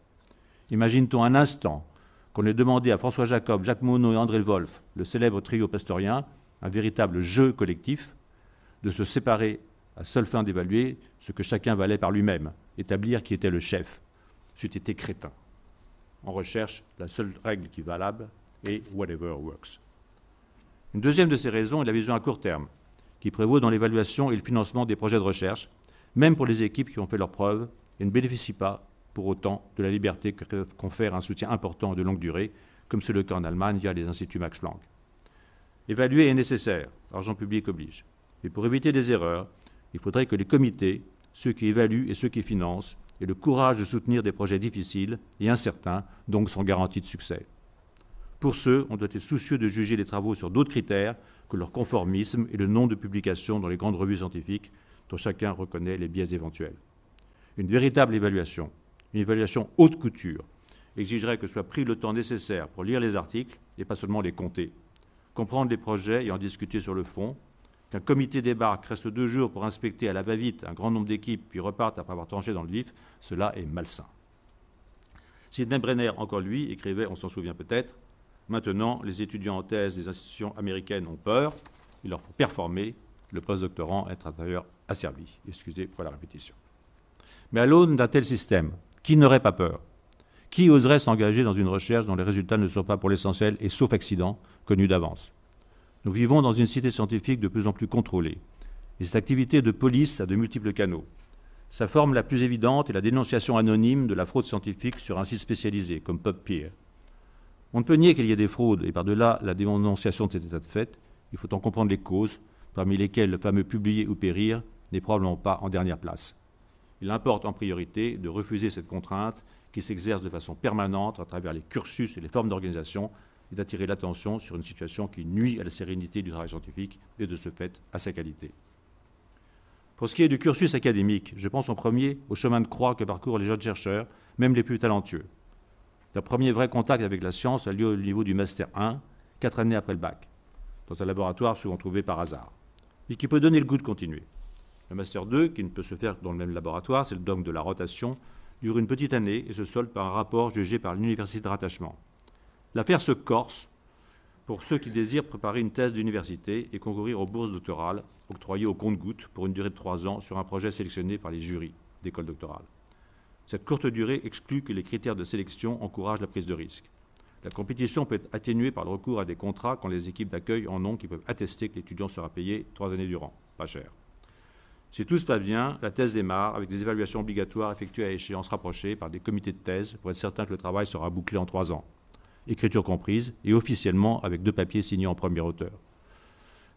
Imagine-t-on un instant qu'on ait demandé à François Jacob, Jacques Monod et André Wolf, le célèbre trio pastorien, un véritable jeu collectif, de se séparer à seule fin d'évaluer ce que chacun valait par lui-même, établir qui était le chef. C'eût été crétin. En recherche, la seule règle qui est valable est « whatever works ». Une deuxième de ces raisons est la vision à court terme, qui prévaut dans l'évaluation et le financement des projets de recherche, même pour les équipes qui ont fait leurs preuves et ne bénéficient pas, pour autant, de la liberté que confère un soutien important de longue durée, comme c'est le cas en Allemagne via les instituts Max Planck. Évaluer est nécessaire, argent public oblige. Mais pour éviter des erreurs, il faudrait que les comités, ceux qui évaluent et ceux qui financent, aient le courage de soutenir des projets difficiles et incertains, donc sans garantie de succès. Pour ceux, on doit être soucieux de juger les travaux sur d'autres critères que leur conformisme et le nombre de publications dans les grandes revues scientifiques dont chacun reconnaît les biais éventuels. Une véritable évaluation, une évaluation haute couture, exigerait que soit pris le temps nécessaire pour lire les articles et pas seulement les compter, comprendre les projets et en discuter sur le fond, qu'un comité débarque, reste 2 jours pour inspecter à la va-vite un grand nombre d'équipes puis reparte après avoir tranché dans le vif, cela est malsain. Sidney Brenner, encore lui, écrivait, on s'en souvient peut-être, « Maintenant, les étudiants en thèse des institutions américaines ont peur, il leur faut performer, le postdoctorant est d'ailleurs asservi. » Excusez pour la répétition. Mais à l'aune d'un tel système, qui n'aurait pas peur? Qui oserait s'engager dans une recherche dont les résultats ne sont pas pour l'essentiel, et sauf accident, connus d'avance? Nous vivons dans une cité scientifique de plus en plus contrôlée. Et cette activité de police a de multiples canaux. Sa forme la plus évidente est la dénonciation anonyme de la fraude scientifique sur un site spécialisé, comme PubPeer. On ne peut nier qu'il y ait des fraudes, et par-delà la dénonciation de cet état de fait, il faut en comprendre les causes, parmi lesquelles le fameux publier ou périr n'est probablement pas en dernière place. Il importe en priorité de refuser cette contrainte qui s'exerce de façon permanente à travers les cursus et les formes d'organisation et d'attirer l'attention sur une situation qui nuit à la sérénité du travail scientifique et de ce fait à sa qualité. Pour ce qui est du cursus académique, je pense en premier au chemin de croix que parcourent les jeunes chercheurs, même les plus talentueux. Le premier vrai contact avec la science a lieu au niveau du Master 1, 4 années après le bac, dans un laboratoire souvent trouvé par hasard, et qui peut donner le goût de continuer. Le Master 2, qui ne peut se faire dans le même laboratoire, c'est le dogme de la rotation, dure une petite année et se solde par un rapport jugé par l'université de rattachement. L'affaire se corse pour ceux qui désirent préparer une thèse d'université et concourir aux bourses doctorales octroyées au compte-gouttes pour une durée de 3 ans sur un projet sélectionné par les jurys d'école doctorale. Cette courte durée exclut que les critères de sélection encouragent la prise de risque. La compétition peut être atténuée par le recours à des contrats quand les équipes d'accueil en ont qui peuvent attester que l'étudiant sera payé 3 années durant. Pas cher. Si tout se passe bien, la thèse démarre avec des évaluations obligatoires effectuées à échéance rapprochée par des comités de thèse pour être certain que le travail sera bouclé en 3 ans. Écriture comprise, et officiellement avec 2 papiers signés en premier auteur.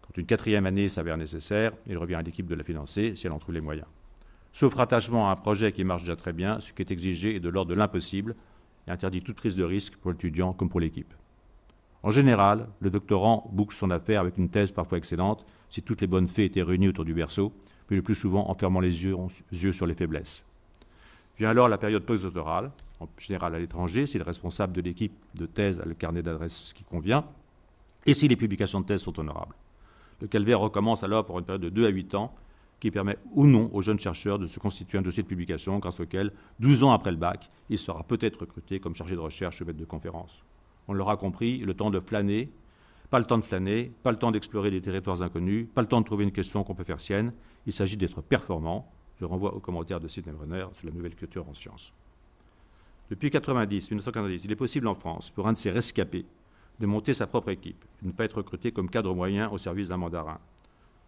Quand une 4e année s'avère nécessaire, il revient à l'équipe de la financer si elle en trouve les moyens. Sauf rattachement à un projet qui marche déjà très bien, ce qui est exigé est de l'ordre de l'impossible et interdit toute prise de risque pour l'étudiant comme pour l'équipe. En général, le doctorant boucle son affaire avec une thèse parfois excellente si toutes les bonnes fées étaient réunies autour du berceau, mais le plus souvent en fermant les yeux sur les faiblesses. Vient alors la période postdoctorale, en général à l'étranger, si le responsable de l'équipe de thèse a le carnet d'adresses qui convient, et si les publications de thèse sont honorables. Le calvaire recommence alors pour une période de 2 à 8 ans, qui permet ou non aux jeunes chercheurs de se constituer un dossier de publication grâce auquel, 12 ans après le bac, il sera peut-être recruté comme chargé de recherche ou maître de conférence. On l'aura compris, le temps de flâner, pas le temps de flâner, pas le temps d'explorer des territoires inconnus, pas le temps de trouver une question qu'on peut faire sienne. Il s'agit d'être performant. Je renvoie aux commentaires de Sidney Brenner sur la nouvelle culture en sciences. Depuis 1990, il est possible en France, pour un de ces rescapés, de monter sa propre équipe, de ne pas être recruté comme cadre moyen au service d'un mandarin.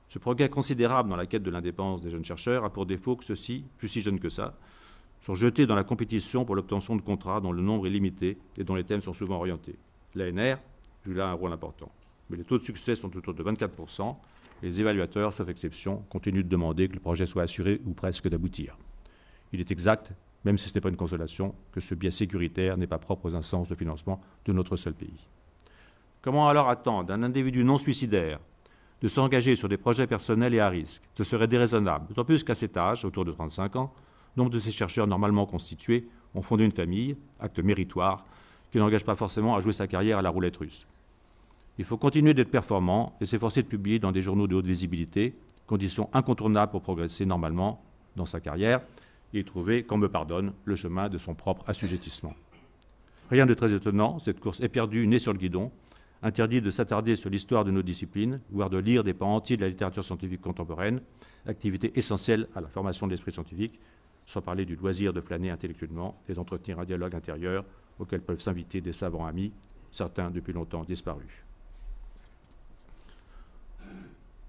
Ce progrès considérable dans la quête de l'indépendance des jeunes chercheurs a pour défaut que ceux-ci, plus si jeunes que ça, sont jetés dans la compétition pour l'obtention de contrats dont le nombre est limité et dont les thèmes sont souvent orientés. L'ANR joue là un rôle important. Mais les taux de succès sont autour de 24%, Les évaluateurs, sauf exception, continuent de demander que le projet soit assuré ou presque d'aboutir. Il est exact, même si ce n'est pas une consolation, que ce biais sécuritaire n'est pas propre aux instances de financement de notre seul pays. Comment alors attendre d'un individu non suicidaire de s'engager sur des projets personnels et à risque? Ce serait déraisonnable, d'autant plus qu'à cet âge, autour de 35 ans, nombre de ces chercheurs normalement constitués ont fondé une famille, acte méritoire, qui n'engage pas forcément à jouer sa carrière à la roulette russe. Il faut continuer d'être performant et s'efforcer de publier dans des journaux de haute visibilité, condition incontournable pour progresser normalement dans sa carrière et trouver, qu'on me pardonne, le chemin de son propre assujettissement. Rien de très étonnant, cette course éperdue née sur le guidon, interdit de s'attarder sur l'histoire de nos disciplines, voire de lire des pans entiers de la littérature scientifique contemporaine, activité essentielle à la formation de l'esprit scientifique, sans parler du loisir de flâner intellectuellement et d'entretenir un dialogue intérieur auquel peuvent s'inviter des savants amis, certains depuis longtemps disparus.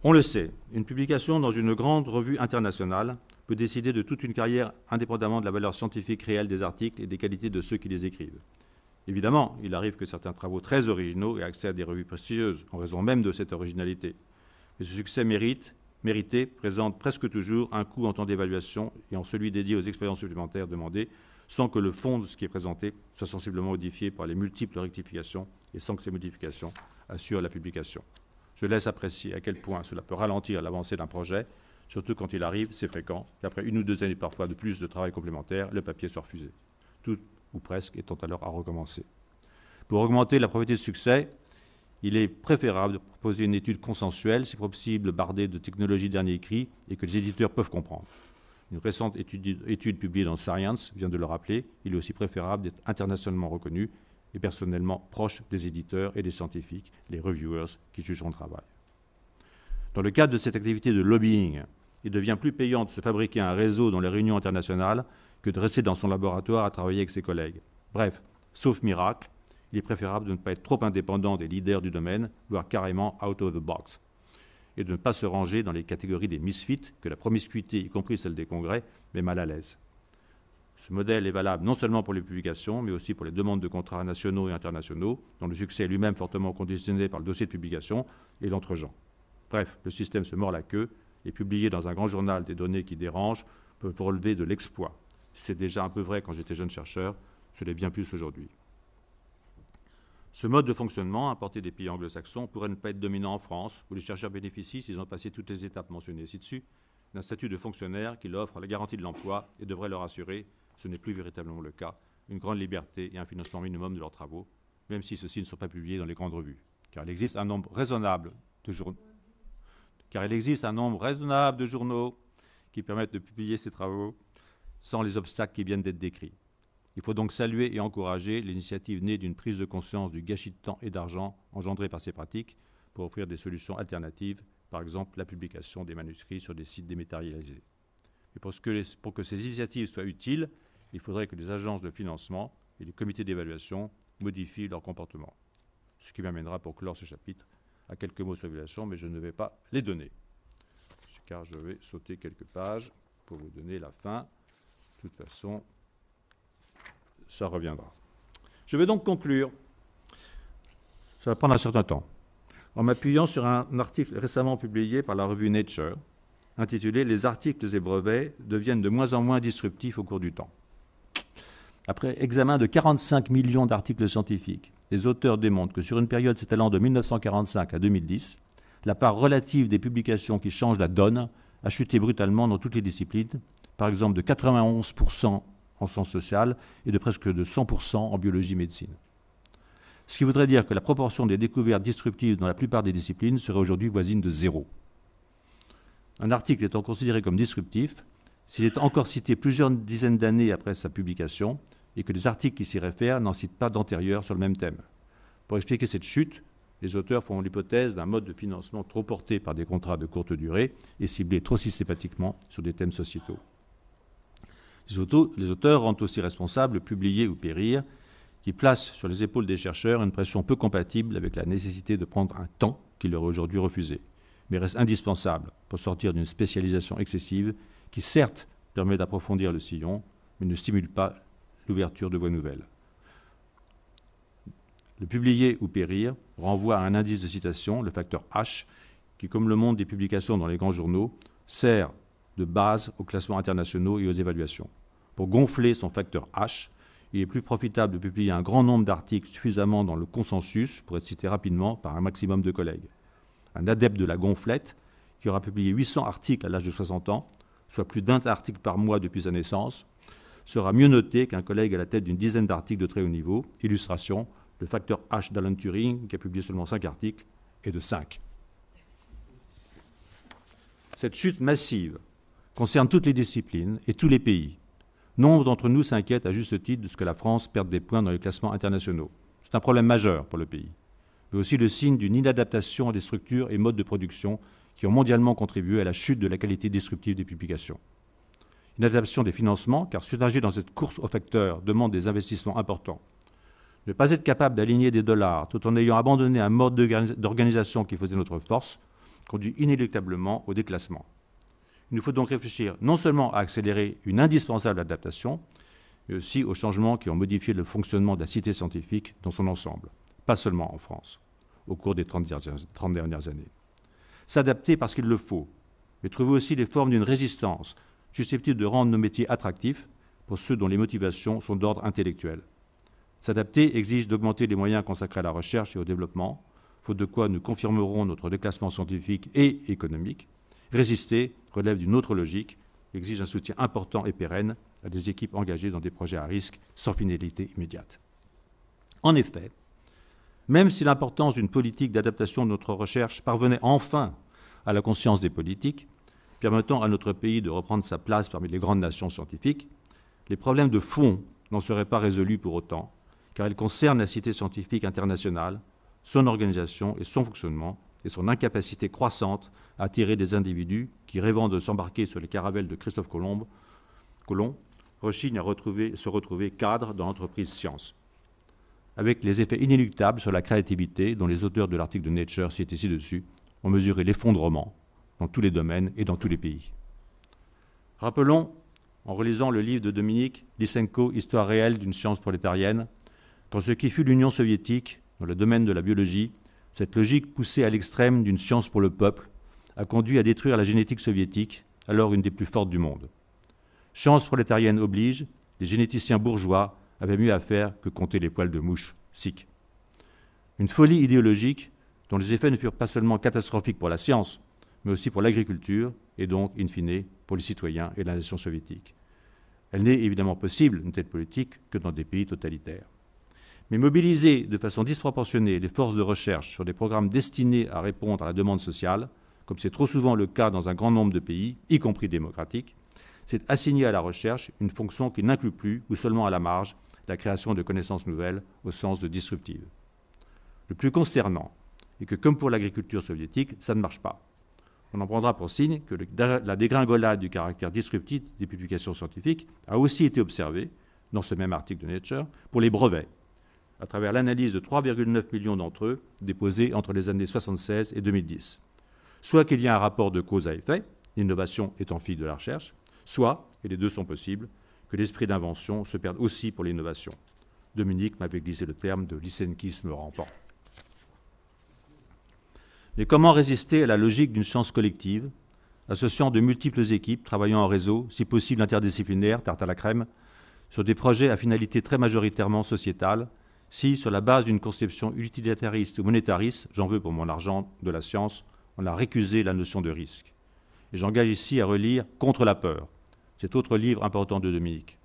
On le sait, une publication dans une grande revue internationale peut décider de toute une carrière indépendamment de la valeur scientifique réelle des articles et des qualités de ceux qui les écrivent. Évidemment, il arrive que certains travaux très originaux aient accès à des revues prestigieuses, en raison même de cette originalité. Mais ce succès mérité présente presque toujours un coût en temps d'évaluation et en celui dédié aux expériences supplémentaires demandées, sans que le fond de ce qui est présenté soit sensiblement modifié par les multiples rectifications et sans que ces modifications assurent la publication. Je laisse apprécier à quel point cela peut ralentir l'avancée d'un projet, surtout quand il arrive, c'est fréquent, qu'après 1 ou 2 années parfois de plus de travail complémentaire, le papier soit refusé. Tout ou presque étant alors à recommencer. Pour augmenter la probabilité de succès, il est préférable de proposer une étude consensuelle, si possible bardée de technologie dernier cri et que les éditeurs peuvent comprendre. Une récente étude publiée dans Science vient de le rappeler, il est aussi préférable d'être internationalement reconnu et personnellement proche des éditeurs et des scientifiques, les reviewers, qui jugeront le travail. Dans le cadre de cette activité de lobbying, il devient plus payant de se fabriquer un réseau dans les réunions internationales que de rester dans son laboratoire à travailler avec ses collègues. Bref, sauf miracle, il est préférable de ne pas être trop indépendant des leaders du domaine, voire carrément out of the box, et de ne pas se ranger dans les catégories des misfits que la promiscuité, y compris celle des congrès, met mal à l'aise. Ce modèle est valable non seulement pour les publications, mais aussi pour les demandes de contrats nationaux et internationaux, dont le succès est lui-même fortement conditionné par le dossier de publication et l'entre-gens. Bref, le système se mord la queue, et publier dans un grand journal des données qui dérangent peut relever de l'exploit. C'est déjà un peu vrai quand j'étais jeune chercheur, ce l'est bien plus aujourd'hui. Ce mode de fonctionnement, importé des pays anglo-saxons, pourrait ne pas être dominant en France, où les chercheurs bénéficient, s'ils ont passé toutes les étapes mentionnées ci-dessus, d'un statut de fonctionnaire qui leur offre la garantie de l'emploi et devrait leur assurer, ce n'est plus véritablement le cas, une grande liberté et un financement minimum de leurs travaux, même si ceux-ci ne sont pas publiés dans les grandes revues. Car il existe un nombre raisonnable de journaux qui permettent de publier ces travaux sans les obstacles qui viennent d'être décrits. Il faut donc saluer et encourager l'initiative née d'une prise de conscience du gâchis de temps et d'argent engendré par ces pratiques pour offrir des solutions alternatives, par exemple la publication des manuscrits sur des sites dématérialisés. Et pour que ces initiatives soient utiles, il faudrait que les agences de financement et les comités d'évaluation modifient leur comportement. Ce qui m'amènera pour clore ce chapitre à quelques mots sur l'évaluation, mais je ne vais pas les donner, car je vais sauter quelques pages pour vous donner la fin. De toute façon, ça reviendra. Je vais donc conclure. Ça va prendre un certain temps. En m'appuyant sur un article récemment publié par la revue Nature, intitulé « Les articles et brevets deviennent de moins en moins disruptifs au cours du temps ». Après examen de 45 millions d'articles scientifiques, les auteurs démontrent que sur une période s'étalant de 1945 à 2010, la part relative des publications qui changent la donne a chuté brutalement dans toutes les disciplines, par exemple de 91% en sciences sociales et de presque de 100% en biologie-médecine. Ce qui voudrait dire que la proportion des découvertes disruptives dans la plupart des disciplines serait aujourd'hui voisine de 0. Un article étant considéré comme disruptif, s'il est encore cité plusieurs dizaines d'années après sa publication et que les articles qui s'y réfèrent n'en citent pas d'antérieurs sur le même thème. Pour expliquer cette chute, les auteurs font l'hypothèse d'un mode de financement trop porté par des contrats de courte durée et ciblé trop systématiquement sur des thèmes sociétaux. Les auteurs rendent aussi responsables publier ou périr, qui placent sur les épaules des chercheurs une pression peu compatible avec la nécessité de prendre un temps qui leur est aujourd'hui refusé, mais reste indispensable pour sortir d'une spécialisation excessive qui, certes, permet d'approfondir le sillon, mais ne stimule pas l'ouverture de voies nouvelles. Le publier ou périr renvoie à un indice de citation, le facteur H, qui, comme le monde des publications dans les grands journaux, sert de base aux classements internationaux et aux évaluations. Pour gonfler son facteur H, il est plus profitable de publier un grand nombre d'articles suffisamment dans le consensus pour être cité rapidement par un maximum de collègues. Un adepte de la gonflette, qui aura publié 800 articles à l'âge de 60 ans, soit plus d'1 article par mois depuis sa naissance, sera mieux noté qu'un collègue à la tête d'une dizaine d'articles de très haut niveau. Illustration, le facteur H d'Alan Turing, qui a publié seulement 5 articles, est de 5. Cette chute massive concerne toutes les disciplines et tous les pays. Nombre d'entre nous s'inquiètent à juste titre de ce que la France perde des points dans les classements internationaux. C'est un problème majeur pour le pays, mais aussi le signe d'une inadaptation à des structures et modes de production qui ont mondialement contribué à la chute de la qualité disruptive des publications. Inadaptation des financements, car surnager dans cette course aux facteurs demande des investissements importants. Ne pas être capable d'aligner des dollars tout en ayant abandonné un mode d'organisation qui faisait notre force conduit inéluctablement au déclassement. Il nous faut donc réfléchir non seulement à accélérer une indispensable adaptation, mais aussi aux changements qui ont modifié le fonctionnement de la cité scientifique dans son ensemble, pas seulement en France, au cours des 30 dernières années. S'adapter parce qu'il le faut, mais trouver aussi les formes d'une résistance susceptible de rendre nos métiers attractifs pour ceux dont les motivations sont d'ordre intellectuel. S'adapter exige d'augmenter les moyens consacrés à la recherche et au développement, faute de quoi nous confirmerons notre déclassement scientifique et économique. Résister relève d'une autre logique, exige un soutien important et pérenne à des équipes engagées dans des projets à risque sans finalité immédiate. En effet, même si l'importance d'une politique d'adaptation de notre recherche parvenait enfin à la conscience des politiques, permettant à notre pays de reprendre sa place parmi les grandes nations scientifiques, les problèmes de fond n'en seraient pas résolus pour autant, car ils concernent la cité scientifique internationale, son organisation et son fonctionnement, et son incapacité croissante à attirer des individus qui, rêvant de s'embarquer sur les caravelles de Christophe Colomb, rechignent à se retrouver cadres dans l'entreprise science, avec les effets inéluctables sur la créativité dont les auteurs de l'article de Nature cités ci-dessus ont mesuré l'effondrement dans tous les domaines et dans tous les pays. Rappelons, en relisant le livre de Dominique Lysenko, Histoire réelle d'une science prolétarienne, qu'en ce qui fut l'Union soviétique, dans le domaine de la biologie, cette logique poussée à l'extrême d'une science pour le peuple a conduit à détruire la génétique soviétique, alors une des plus fortes du monde. Science prolétarienne oblige, les généticiens bourgeois avaient mieux à faire que compter les poils de mouche, sic. Une folie idéologique dont les effets ne furent pas seulement catastrophiques pour la science, mais aussi pour l'agriculture et donc, in fine, pour les citoyens et la nation soviétique. Elle n'est évidemment possible, une telle politique, que dans des pays totalitaires. Mais mobiliser de façon disproportionnée les forces de recherche sur des programmes destinés à répondre à la demande sociale, comme c'est trop souvent le cas dans un grand nombre de pays, y compris démocratiques, c'est assigner à la recherche une fonction qui n'inclut plus, ou seulement à la marge, la création de connaissances nouvelles au sens de disruptive. Le plus consternant est que, comme pour l'agriculture soviétique, ça ne marche pas. On en prendra pour signe que la dégringolade du caractère disruptif des publications scientifiques a aussi été observée, dans ce même article de Nature, pour les brevets, à travers l'analyse de 3,9 millions d'entre eux déposés entre les années 1976 et 2010. Soit qu'il y a un rapport de cause à effet, l'innovation étant fille de la recherche, soit, et les deux sont possibles, que l'esprit d'invention se perde aussi pour l'innovation. Dominique m'avait glissé le terme de lysenkisme rampant. Mais comment résister à la logique d'une science collective, associant de multiples équipes travaillant en réseau, si possible interdisciplinaires, tarte à la crème, sur des projets à finalité très majoritairement sociétale, si, sur la base d'une conception utilitariste ou monétariste, j'en veux pour mon argent de la science, on a récusé la notion de risque. Et j'engage ici à relire Contre la peur, cet autre livre important de Dominique.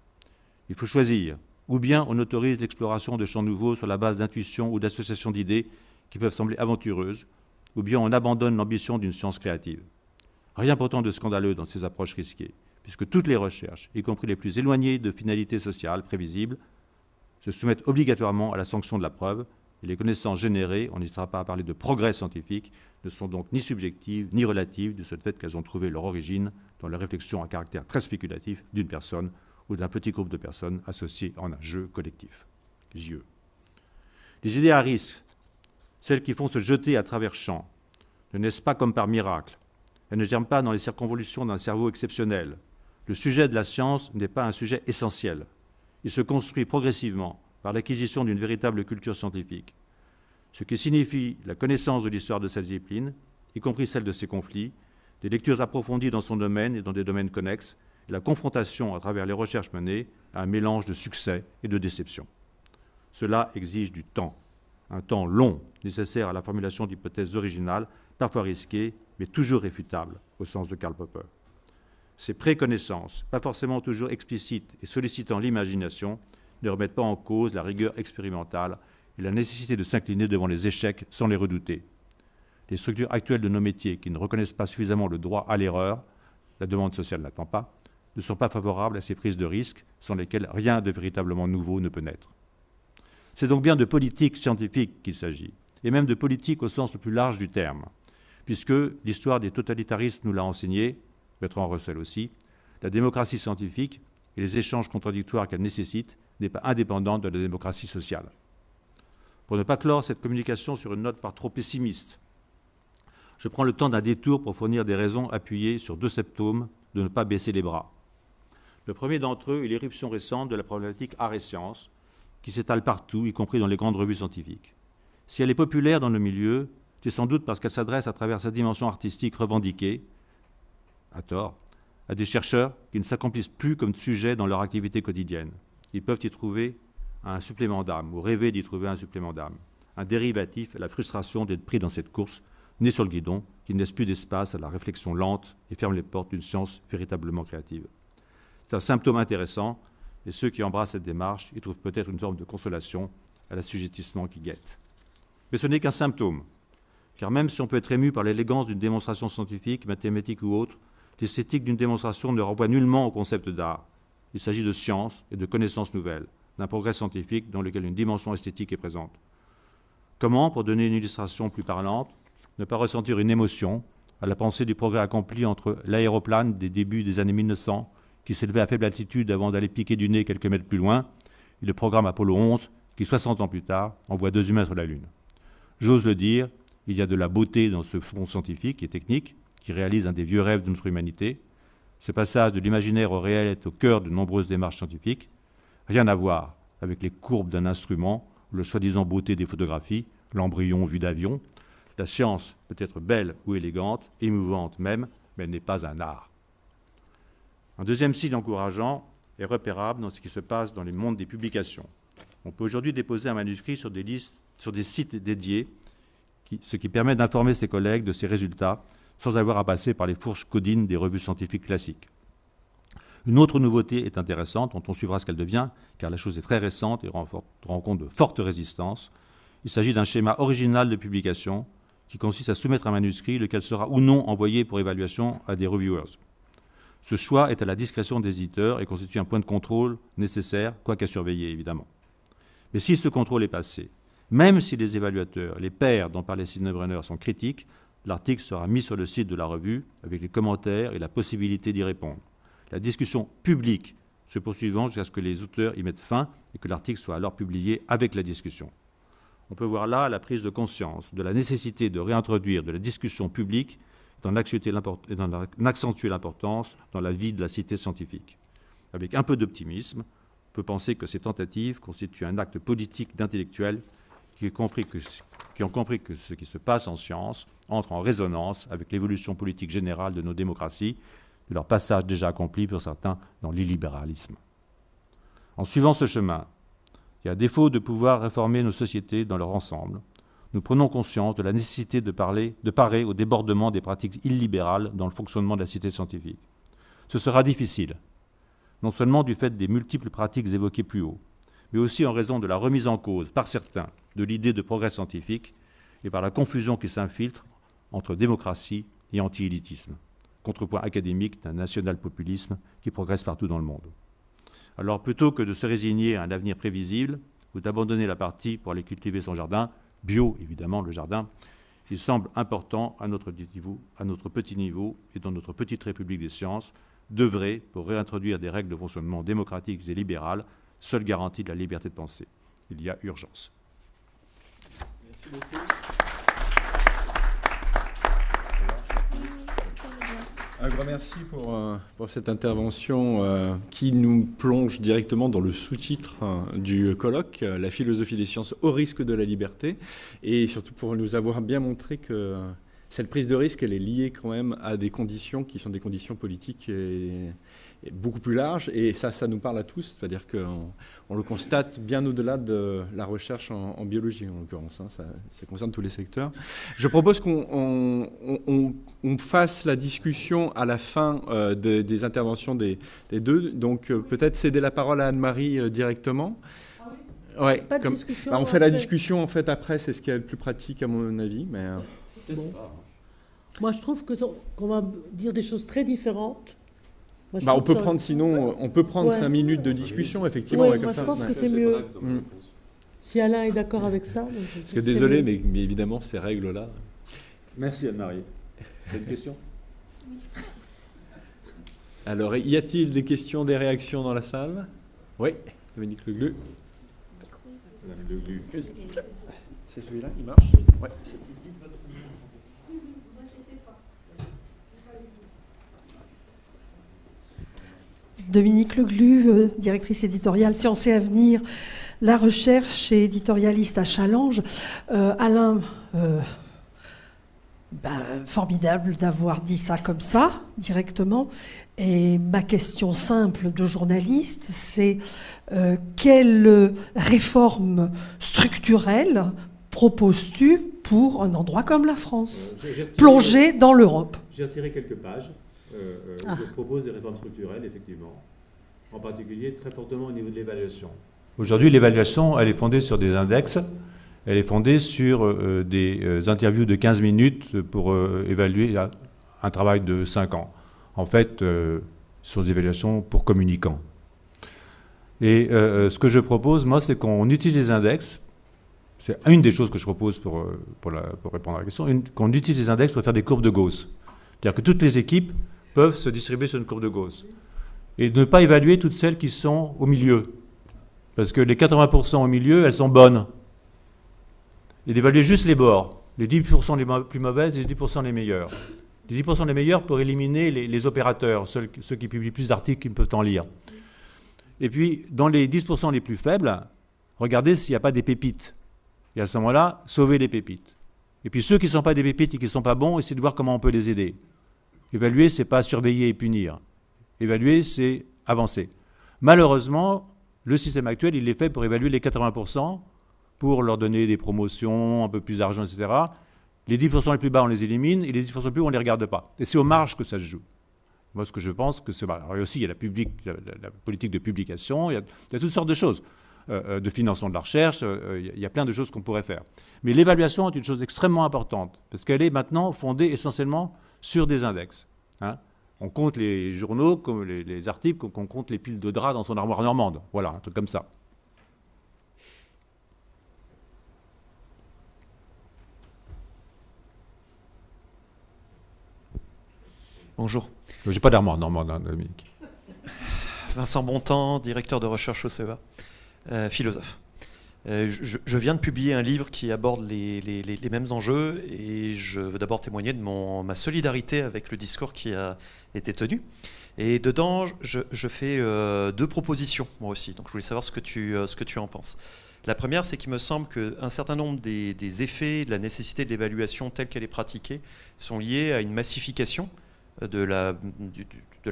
Il faut choisir, ou bien on autorise l'exploration de champs nouveaux sur la base d'intuitions ou d'associations d'idées qui peuvent sembler aventureuses, ou bien on abandonne l'ambition d'une science créative. Rien pourtant de scandaleux dans ces approches risquées, puisque toutes les recherches, y compris les plus éloignées de finalités sociales prévisibles, se soumettent obligatoirement à la sanction de la preuve, et les connaissances générées, on n'hésitera pas à parler de progrès scientifique, ne sont donc ni subjectives ni relatives de ce fait qu'elles ont trouvé leur origine dans la réflexion à caractère très spéculatif d'une personne ou d'un petit groupe de personnes associées en un jeu collectif. JE. Les idées à risque, celles qui font se jeter à travers champs, ne naissent pas comme par miracle. Elles ne germent pas dans les circonvolutions d'un cerveau exceptionnel. Le sujet de la science n'est pas un sujet essentiel. Il se construit progressivement par l'acquisition d'une véritable culture scientifique, ce qui signifie la connaissance de l'histoire de cette discipline, y compris celle de ses conflits, des lectures approfondies dans son domaine et dans des domaines connexes, et la confrontation à travers les recherches menées à un mélange de succès et de déception. Cela exige du temps, un temps long, nécessaire à la formulation d'hypothèses originales, parfois risquées, mais toujours réfutables, au sens de Karl Popper. Ces préconnaissances, pas forcément toujours explicites et sollicitant l'imagination, ne remettent pas en cause la rigueur expérimentale et la nécessité de s'incliner devant les échecs sans les redouter. Les structures actuelles de nos métiers qui ne reconnaissent pas suffisamment le droit à l'erreur, la demande sociale n'attend pas, ne sont pas favorables à ces prises de risques sans lesquelles rien de véritablement nouveau ne peut naître. C'est donc bien de politique scientifique qu'il s'agit, et même de politique au sens le plus large du terme, puisque l'histoire des totalitarismes nous l'a enseigné, Bertrand Russell aussi, la démocratie scientifique et les échanges contradictoires qu'elle nécessite n'est pas indépendante de la démocratie sociale. Pour ne pas clore cette communication sur une note par trop pessimiste, je prends le temps d'un détour pour fournir des raisons appuyées sur 2 symptômes de ne pas baisser les bras. Le premier d'entre eux est l'éruption récente de la problématique art et sciences, qui s'étale partout, y compris dans les grandes revues scientifiques. Si elle est populaire dans le milieu, c'est sans doute parce qu'elle s'adresse à travers sa dimension artistique revendiquée, à tort, à des chercheurs qui ne s'accomplissent plus comme sujet dans leur activité quotidienne. Ils peuvent y trouver un supplément d'âme, ou rêver d'y trouver un supplément d'âme, un dérivatif à la frustration d'être pris dans cette course, née sur le guidon, qui ne laisse plus d'espace à la réflexion lente et ferme les portes d'une science véritablement créative. C'est un symptôme intéressant, et ceux qui embrassent cette démarche y trouvent peut-être une forme de consolation à l'assujettissement qui guette. Mais ce n'est qu'un symptôme, car même si on peut être ému par l'élégance d'une démonstration scientifique, mathématique ou autre, l'esthétique d'une démonstration ne renvoie nullement au concept d'art. Il s'agit de science et de connaissances nouvelles, d'un progrès scientifique dans lequel une dimension esthétique est présente. Comment, pour donner une illustration plus parlante, ne pas ressentir une émotion à la pensée du progrès accompli entre l'aéroplane des débuts des années 1900, qui s'élevait à faible altitude avant d'aller piquer du nez quelques mètres plus loin, et le programme Apollo 11, qui 60 ans plus tard envoie 2 humains sur la Lune. J'ose le dire, il y a de la beauté dans ce front scientifique et technique, qui réalise un des vieux rêves de notre humanité. Ce passage de l'imaginaire au réel est au cœur de nombreuses démarches scientifiques. Rien à voir avec les courbes d'un instrument, ou la soi-disant beauté des photographies, l'embryon vu d'avion. La science peut être belle ou élégante, émouvante même, mais elle n'est pas un art. Un deuxième signe encourageant est repérable dans ce qui se passe dans les mondes des publications. On peut aujourd'hui déposer un manuscrit sur des sites dédiés, ce qui permet d'informer ses collègues de ses résultats sans avoir à passer par les fourches codines des revues scientifiques classiques. Une autre nouveauté est intéressante, dont on suivra ce qu'elle devient, car la chose est très récente et rend compte de fortes résistances. Il s'agit d'un schéma original de publication qui consiste à soumettre un manuscrit, lequel sera ou non envoyé pour évaluation à des reviewers. Ce choix est à la discrétion des éditeurs et constitue un point de contrôle nécessaire, quoique à surveiller évidemment. Mais si ce contrôle est passé, même si les évaluateurs, les pairs dont parlait Sidney Brenner sont critiques, l'article sera mis sur le site de la revue avec les commentaires et la possibilité d'y répondre. La discussion publique se poursuivant jusqu'à ce que les auteurs y mettent fin et que l'article soit alors publié avec la discussion. On peut voir là la prise de conscience de la nécessité de réintroduire de la discussion publique et d'en accentuer l'importance dans la vie de la cité scientifique. Avec un peu d'optimisme, on peut penser que ces tentatives constituent un acte politique d'intellectuels qui ont compris que ce qui se passe en science entre en résonance avec l'évolution politique générale de nos démocraties, de leur passage déjà accompli pour certains dans l'illibéralisme. En suivant ce chemin, et à défaut de pouvoir réformer nos sociétés dans leur ensemble, nous prenons conscience de la nécessité de parer au débordement des pratiques illibérales dans le fonctionnement de la cité scientifique. Ce sera difficile, non seulement du fait des multiples pratiques évoquées plus haut, mais aussi en raison de la remise en cause par certains de l'idée de progrès scientifique et par la confusion qui s'infiltre entre démocratie et anti-élitisme, contrepoint académique d'un national-populisme qui progresse partout dans le monde. Alors plutôt que de se résigner à un avenir prévisible ou d'abandonner la partie pour aller cultiver son jardin, bio évidemment le jardin, il semble important à notre petit niveau et dans notre petite République des sciences d'œuvrer pour réintroduire des règles de fonctionnement démocratiques et libérales, seule garantie de la liberté de penser. Il y a urgence. Merci beaucoup. Un grand merci pour cette intervention qui nous plonge directement dans le sous-titre du colloque, La philosophie des sciences au risque de la liberté, et surtout pour nous avoir bien montré que cette prise de risque, elle est liée quand même à des conditions qui sont des conditions politiques et beaucoup plus larges. Et ça nous parle à tous. C'est-à-dire qu'on le constate bien au-delà de la recherche en biologie, en l'occurrence. Hein, ça concerne tous les secteurs. Je propose qu'on fasse la discussion à la fin des interventions des deux. Donc peut-être céder la parole à Anne-Marie directement. Ouais, pas de discussion, on fait la discussion en fait après, c'est ce qui est le plus pratique à mon avis. Mais bon. Moi, je trouve qu'on va dire des choses très différentes. Moi, on peut prendre sinon, on peut prendre 5 minutes de discussion effectivement. Ouais, moi, je pense que c'est mieux. Si Alain est d'accord avec ça. Parce que désolé, mais évidemment ces règles-là. Merci Anne-Marie. Vous avez une question? Alors, y a-t-il des questions, des réactions dans la salle? Oui, Dominique Leglu. C'est celui-là, il marche? Ouais. Dominique Leglu, directrice éditoriale Sciences et Avenir, la recherche et éditorialiste à Challenge. Alain, formidable d'avoir dit ça comme ça, directement. Et ma question simple de journaliste, c'est quelle réforme structurelle proposes-tu pour un endroit comme la France, plongé dans l'Europe? J'ai retiré quelques pages. Je propose des réformes structurelles, effectivement, en particulier très fortement au niveau de l'évaluation. Aujourd'hui, l'évaluation, elle est fondée sur des index, elle est fondée sur des interviews de 15 minutes pour évaluer un travail de 5 ans. En fait, ce sont des évaluations pour communicants. Et ce que je propose, moi, c'est qu'on utilise les index. C'est une des choses que je propose pour répondre à la question, qu'on utilise les index pour faire des courbes de Gauss. C'est-à-dire que toutes les équipes peuvent se distribuer sur une courbe de Gauss. Et ne pas évaluer toutes celles qui sont au milieu. Parce que les 80% au milieu, elles sont bonnes. Et d'évaluer juste les bords. Les 10% les plus mauvaises et les 10% les meilleures. Les 10% les meilleurs pour éliminer les opérateurs, ceux qui publient plus d'articles qu'ils peuvent en lire. Et puis, dans les 10% les plus faibles, regardez s'il n'y a pas des pépites. Et à ce moment-là, sauvez les pépites. Et puis ceux qui ne sont pas des pépites et qui ne sont pas bons, essayez de voir comment on peut les aider. Évaluer, ce n'est pas surveiller et punir. Évaluer, c'est avancer. Malheureusement, le système actuel, il est fait pour évaluer les 80%, pour leur donner des promotions, un peu plus d'argent, etc. Les 10% les plus bas, on les élimine, et les 10% les plus hauts, on ne les regarde pas. Et c'est aux marges que ça se joue. Moi, ce que je pense, que c'est... Alors, aussi, il y a la politique de publication, il y a toutes sortes de choses. De financement de la recherche, il y a plein de choses qu'on pourrait faire. Mais l'évaluation est une chose extrêmement importante, parce qu'elle est maintenant fondée essentiellement sur des index. Hein. On compte les journaux, comme les articles, qu'on compte les piles de draps dans son armoire normande. Voilà, un truc comme ça. Bonjour. J'ai pas d'armoire normande, hein, Dominique. Vincent Bontemps, directeur de recherche au CEA. Philosophe. Je viens de publier un livre qui aborde les mêmes enjeux et je veux d'abord témoigner de ma solidarité avec le discours qui a été tenu. Et dedans, je fais 2 propositions, moi aussi. Donc je voulais savoir ce que tu en penses. La première, c'est qu'il me semble qu'un certain nombre des effets de la nécessité de l'évaluation telle qu'elle est pratiquée sont liés à une massification de la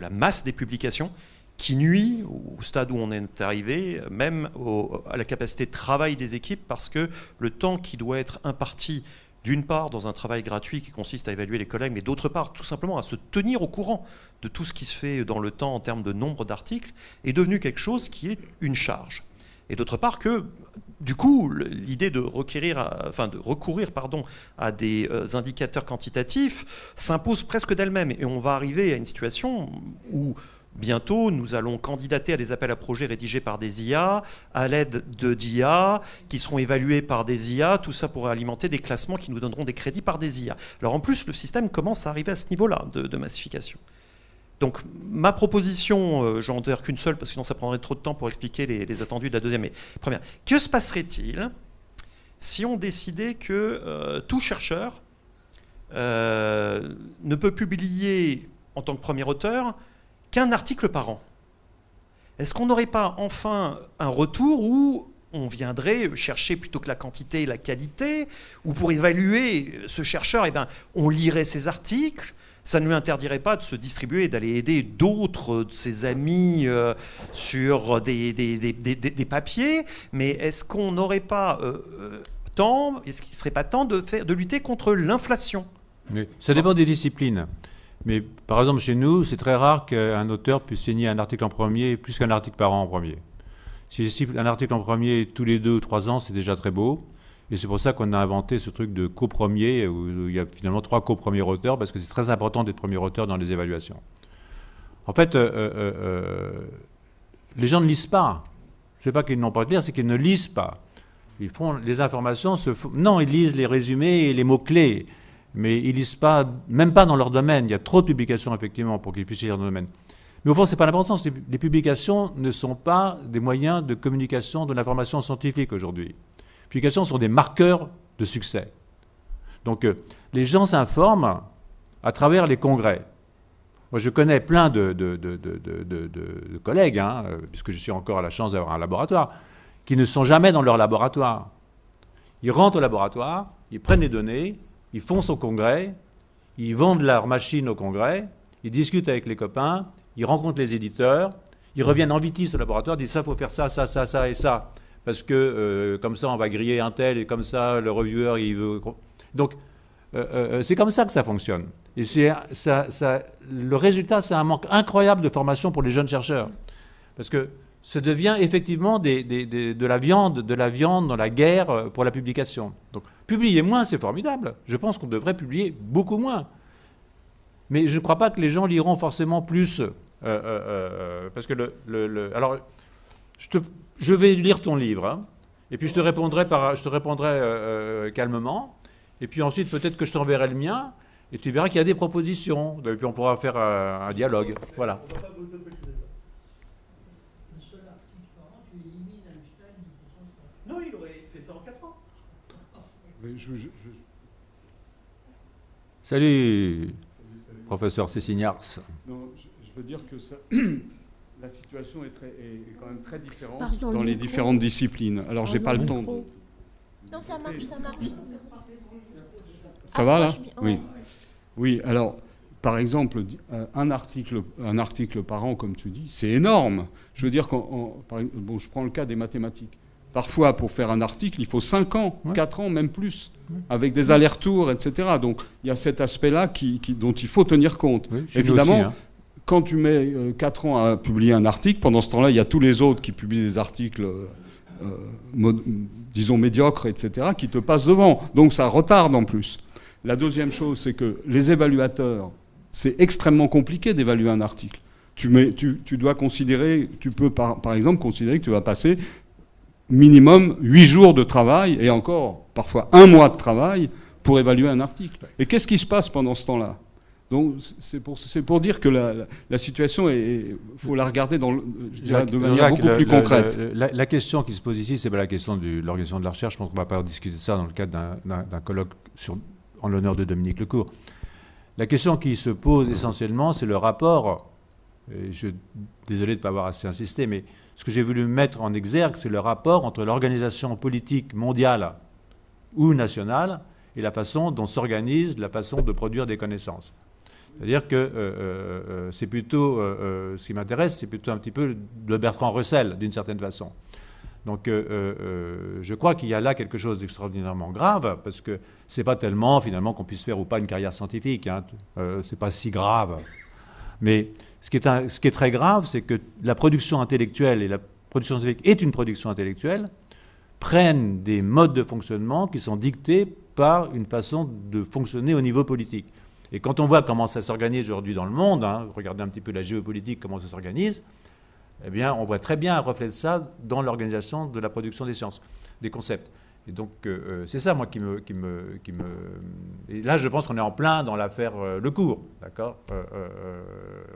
masse des publications qui nuit au stade où on est arrivé, même à la capacité de travail des équipes, parce que le temps qui doit être imparti, d'une part, dans un travail gratuit qui consiste à évaluer les collègues, mais d'autre part, tout simplement à se tenir au courant de tout ce qui se fait dans le temps en termes de nombre d'articles, est devenu quelque chose qui est une charge. Et d'autre part que, du coup, l'idée de recourir à des indicateurs quantitatifs s'impose presque d'elle-même. Et on va arriver à une situation où bientôt, nous allons candidater à des appels à projets rédigés par des IA, à l'aide d'IA, qui seront évalués par des IA, tout ça pour alimenter des classements qui nous donneront des crédits par des IA. Alors en plus, le système commence à arriver à ce niveau-là de massification. Donc ma proposition, j'en dire qu'une seule, parce que sinon ça prendrait trop de temps pour expliquer les attendus de la deuxième. Mais première, que se passerait-il si on décidait que tout chercheur ne peut publier en tant que premier auteur qu'un article par an? Est-ce qu'on n'aurait pas enfin un retour où on viendrait chercher plutôt que la quantité, la qualité, ou pour évaluer ce chercheur, eh ben, on lirait ses articles. Ça ne lui interdirait pas de se distribuer, d'aller aider d'autres de ses amis sur des papiers. Mais est-ce qu'on n'aurait pas est-ce qu'il ne serait pas temps de lutter contre l'inflation? Mais ça dépend des disciplines. Mais par exemple, chez nous, c'est très rare qu'un auteur puisse signer un article en premier plus qu'un article par an en premier. Si signe un article en premier tous les 2 ou 3 ans, c'est déjà très beau. Et c'est pour ça qu'on a inventé ce truc de copremier, où il y a finalement 3 copremiers auteurs, parce que c'est très important d'être premier auteur dans les évaluations. En fait, les gens ne lisent pas. Ce n'est pas qu'ils n'ont pas de lire, c'est qu'ils ne lisent pas. Ils font les informations, non, ils lisent les résumés et les mots-clés, mais ils ne lisent pas, même pas dans leur domaine. Il y a trop de publications, effectivement, pour qu'ils puissent lire dans le domaine. Mais au fond, ce n'est pas l'important. Les publications ne sont pas des moyens de communication de l'information scientifique aujourd'hui. Les publications sont des marqueurs de succès. Donc, les gens s'informent à travers les congrès. Moi, je connais plein de collègues, hein, puisque je suis encore à la chance d'avoir un laboratoire, qui ne sont jamais dans leur laboratoire. Ils rentrent au laboratoire, ils prennent les données, ils font son congrès, ils vendent leur machine au congrès, ils discutent avec les copains, ils rencontrent les éditeurs, ils reviennent en vitesse au laboratoire, disent ça, il faut faire ça, ça, ça, ça et ça, parce que comme ça, on va griller un tel, et comme ça, le reviewer, il veut... Donc, c'est comme ça que ça fonctionne. Et le résultat, c'est un manque incroyable de formation pour les jeunes chercheurs. Parce que ça devient effectivement de la viande dans la guerre pour la publication. Donc, publier moins, c'est formidable. Je pense qu'on devrait publier beaucoup moins. Mais je ne crois pas que les gens liront forcément plus. Parce que alors, je vais lire ton livre, hein, et puis je te répondrai calmement. Et puis ensuite, peut-être que je t'enverrai le mien, et tu verras qu'il y a des propositions. Et puis on pourra faire un dialogue. Voilà. Non, il aurait fait ça en 4 ans. Salut, professeur Cessignars. Non, je veux dire que la situation est quand même très différente dans les différentes disciplines. Alors, j'ai pas le temps de... Non, ça marche. Ça va, là? Oui. Oui, alors, par exemple, un article par an, comme tu dis, c'est énorme. Je veux dire, je prends le cas des mathématiques. Parfois, pour faire un article, il faut 5 ans, 4 ans, même plus, avec des allers-retours, etc. Donc, il y a cet aspect-là dont il faut tenir compte. Oui, évidemment, aussi, hein. Quand tu mets 4 ans à publier un article, pendant ce temps-là, il y a tous les autres qui publient des articles, disons, médiocres, etc., qui te passent devant. Donc, ça retarde en plus. La deuxième chose, c'est que les évaluateurs, c'est extrêmement compliqué d'évaluer un article. Tu dois considérer, tu peux par exemple considérer que tu vas passer minimum 8 jours de travail, et encore parfois 1 mois de travail, pour évaluer un article. Et qu'est-ce qui se passe pendant ce temps-là? Donc c'est pour dire que la situation, il faut la regarder de manière beaucoup plus concrète. La question qui se pose ici, c'est pas la question de l'organisation de la recherche. Je pense qu'on ne va pas discuter de ça dans le cadre d'un colloque en l'honneur de Dominique Lecourt. La question qui se pose essentiellement, c'est le rapport, désolé de ne pas avoir assez insisté, mais ce que j'ai voulu mettre en exergue, c'est le rapport entre l'organisation politique mondiale ou nationale et la façon dont s'organise la façon de produire des connaissances. C'est-à-dire que c'est plutôt, ce qui m'intéresse, c'est plutôt un petit peu le Bertrand Russell, d'une certaine façon. Donc je crois qu'il y a là quelque chose d'extraordinairement grave, parce que ce n'est pas tellement finalement qu'on puisse faire ou pas une carrière scientifique, hein. Ce n'est pas si grave. Mais ce qui est très grave, c'est que la production intellectuelle, et la production scientifique est une production intellectuelle, prennent des modes de fonctionnement qui sont dictés par une façon de fonctionner au niveau politique. Et quand on voit comment ça s'organise aujourd'hui dans le monde, hein, regardez un petit peu la géopolitique, comment ça s'organise, eh bien, on voit très bien un reflet de ça dans l'organisation de la production des sciences, des concepts. Et donc, c'est ça, moi, qui me... Et là, je pense qu'on est en plein dans l'affaire Lecourt, d'accord?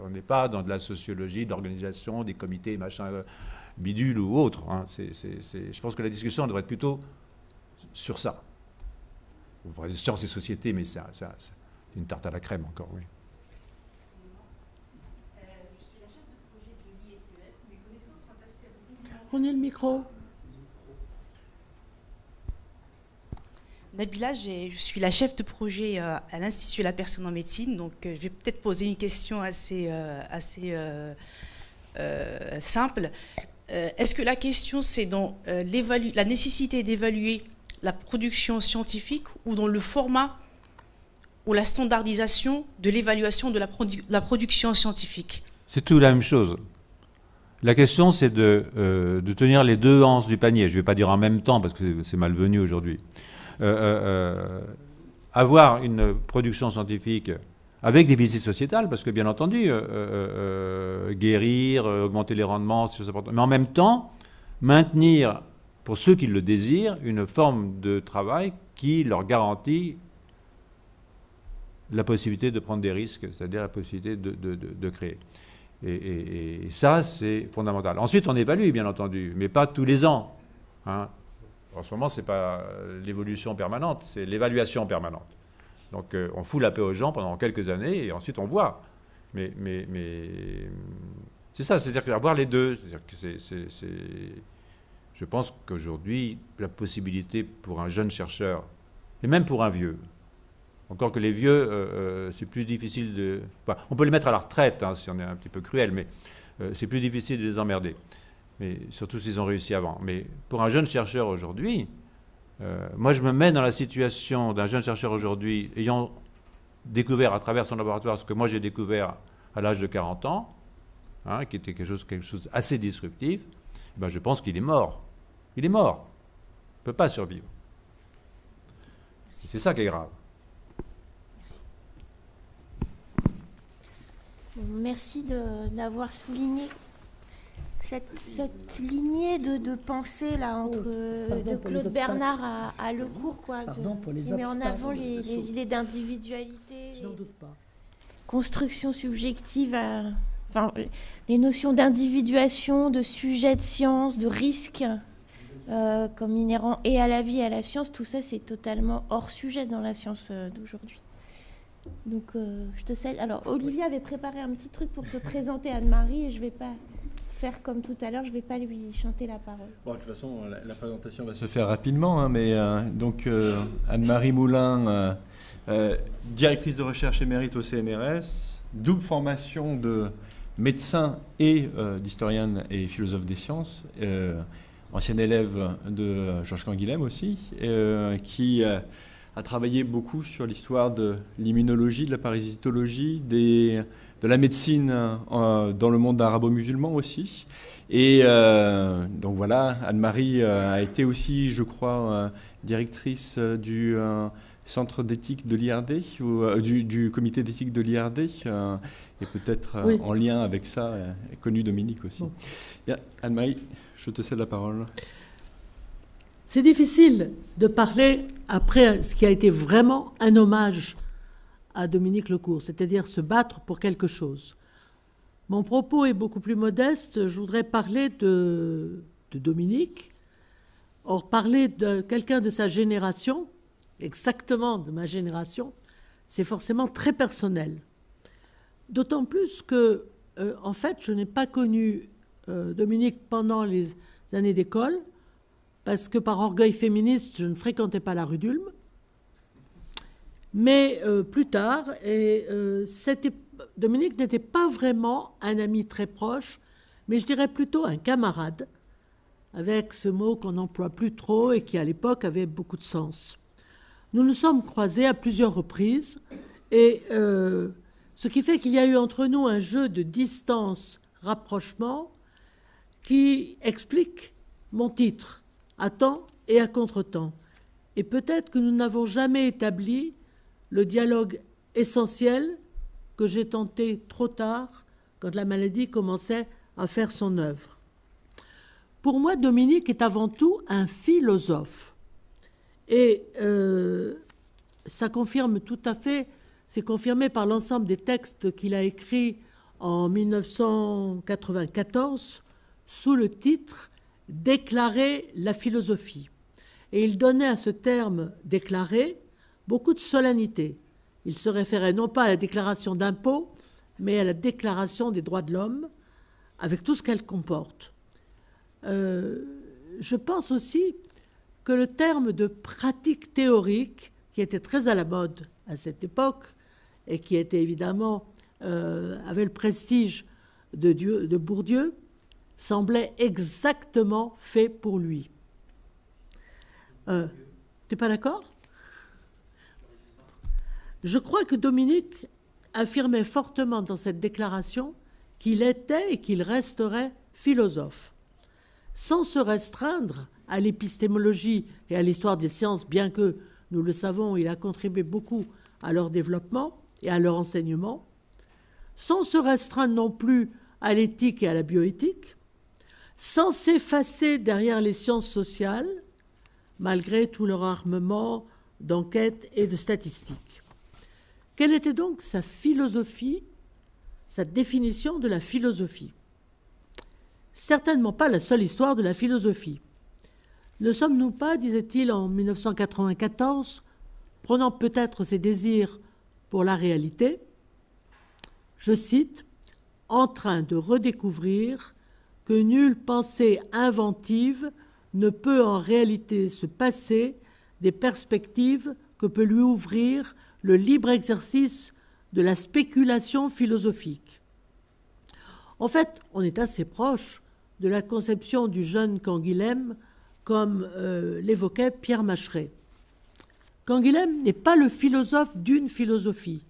On n'est pas dans de la sociologie, de l'organisation, des comités, machin, bidule ou autre. Hein. Je pense que la discussion devrait être plutôt sur ça. On pourrait dire sciences et société, mais c'est une tarte à la crème encore, oui. Prenez le micro. Nabila, je suis la chef de projet à l'Institut de la personne en médecine, donc je vais peut-être poser une question assez simple. Est-ce que la question, c'est dans la nécessité d'évaluer la production scientifique ou dans le format ou la standardisation de l'évaluation de la production scientifique? C'est tout la même chose. La question, c'est de tenir les deux hanches du panier. Je ne vais pas dire en même temps, parce que c'est malvenu aujourd'hui. Avoir une production scientifique avec des visites sociétales, parce que bien entendu, guérir, augmenter les rendements, c'est important. Mais en même temps, maintenir, pour ceux qui le désirent, une forme de travail qui leur garantit la possibilité de prendre des risques, c'est-à-dire la possibilité de créer. Et ça, c'est fondamental. Ensuite, on évalue, bien entendu, mais pas tous les ans. Hein. En ce moment, ce n'est pas l'évolution permanente, c'est l'évaluation permanente. Donc, on fout la paix aux gens pendant quelques années et ensuite, on voit. Mais c'est ça, c'est-à-dire qu'avoir les deux, c'est-à-dire que je pense qu'aujourd'hui, la possibilité pour un jeune chercheur, et même pour un vieux, encore que les vieux, c'est plus difficile de... Enfin, on peut les mettre à la retraite, hein, si on est un petit peu cruel, mais c'est plus difficile de les emmerder. Mais surtout s'ils ont réussi avant. Mais pour un jeune chercheur aujourd'hui, moi je me mets dans la situation d'un jeune chercheur aujourd'hui ayant découvert à travers son laboratoire ce que moi j'ai découvert à l'âge de 40 ans, hein, qui était quelque chose assez disruptif, ben je pense qu'il est mort. Il est mort. Il ne peut pas survivre. C'est ça qui est grave. Merci d'avoir souligné cette lignée de pensée là, de Claude Bernard à Lecourt, quoi, qui met en avant les idées d'individualité, construction subjective, enfin, les notions d'individuation, de sujet de science, de risque, comme inhérent et à la vie et à la science. Tout ça, c'est totalement hors sujet dans la science d'aujourd'hui. Donc, je te salue. Alors, Olivier avait préparé un petit truc pour te présenter Anne-Marie et je ne vais pas faire comme tout à l'heure, je ne vais pas lui chanter la parole. Bon, de toute façon, la présentation va se faire rapidement, hein, mais donc Anne-Marie Moulin, directrice de recherche émérite au CNRS, double formation de médecin et d'historienne et philosophe des sciences, ancienne élève de Georges Canguilhem aussi, qui a travaillé beaucoup sur l'histoire de l'immunologie, de la parasitologie, de la médecine dans le monde arabo-musulman aussi. Et donc voilà, Anne-Marie a été aussi, je crois, directrice du centre d'éthique de l'IRD, ou du comité d'éthique de l'IRD, et peut-être oui, en lien avec ça, connu Dominique aussi. Bon. Bien, Anne-Marie, je te cède la parole. C'est difficile de parler après ce qui a été vraiment un hommage à Dominique Lecourt, c'est-à-dire se battre pour quelque chose. Mon propos est beaucoup plus modeste. Je voudrais parler de Dominique. Or, parler de quelqu'un de sa génération, exactement de ma génération, c'est forcément très personnel. D'autant plus que, en fait, je n'ai pas connu Dominique pendant les années d'école, parce que par orgueil féministe, je ne fréquentais pas la rue d'Ulm. Mais plus tard, Dominique n'était pas vraiment un ami très proche, mais je dirais plutôt un camarade, avec ce mot qu'on n'emploie plus trop et qui à l'époque avait beaucoup de sens. Nous nous sommes croisés à plusieurs reprises, et ce qui fait qu'il y a eu entre nous un jeu de distance-rapprochement qui explique mon titre, à temps et à contre-temps. Et peut-être que nous n'avons jamais établi le dialogue essentiel que j'ai tenté trop tard, quand la maladie commençait à faire son œuvre. Pour moi, Dominique est avant tout un philosophe. Et ça confirme tout à fait, c'est confirmé par l'ensemble des textes qu'il a écrits en 1994 sous le titre « Déclarer la philosophie ». Et il donnait à ce terme « déclarer » beaucoup de solennité. Il se référait non pas à la déclaration d'impôts, mais à la déclaration des droits de l'homme, avec tout ce qu'elle comporte. Je pense aussi que le terme de pratique théorique, qui était très à la mode à cette époque et qui était évidemment avait le prestige de Bourdieu, semblait exactement fait pour lui. T'es pas d'accord? Je crois que Dominique affirmait fortement dans cette déclaration qu'il était et qu'il resterait philosophe, sans se restreindre à l'épistémologie et à l'histoire des sciences, bien que, nous le savons, il a contribué beaucoup à leur développement et à leur enseignement, sans se restreindre non plus à l'éthique et à la bioéthique, sans s'effacer derrière les sciences sociales, malgré tout leur armement d'enquêtes et de statistiques. Quelle était donc sa philosophie, sa définition de la philosophie? Certainement pas la seule histoire de la philosophie. Ne sommes-nous pas, disait-il en 1994, prenant peut-être ses désirs pour la réalité, je cite, « en train de redécouvrir que nulle pensée inventive ne peut en réalité se passer des perspectives que peut lui ouvrir le libre exercice de la spéculation philosophique. » En fait, on est assez proche de la conception du jeune Canguilhem, comme l'évoquait Pierre Macheret. Canguilhem n'est pas le philosophe d'une philosophie,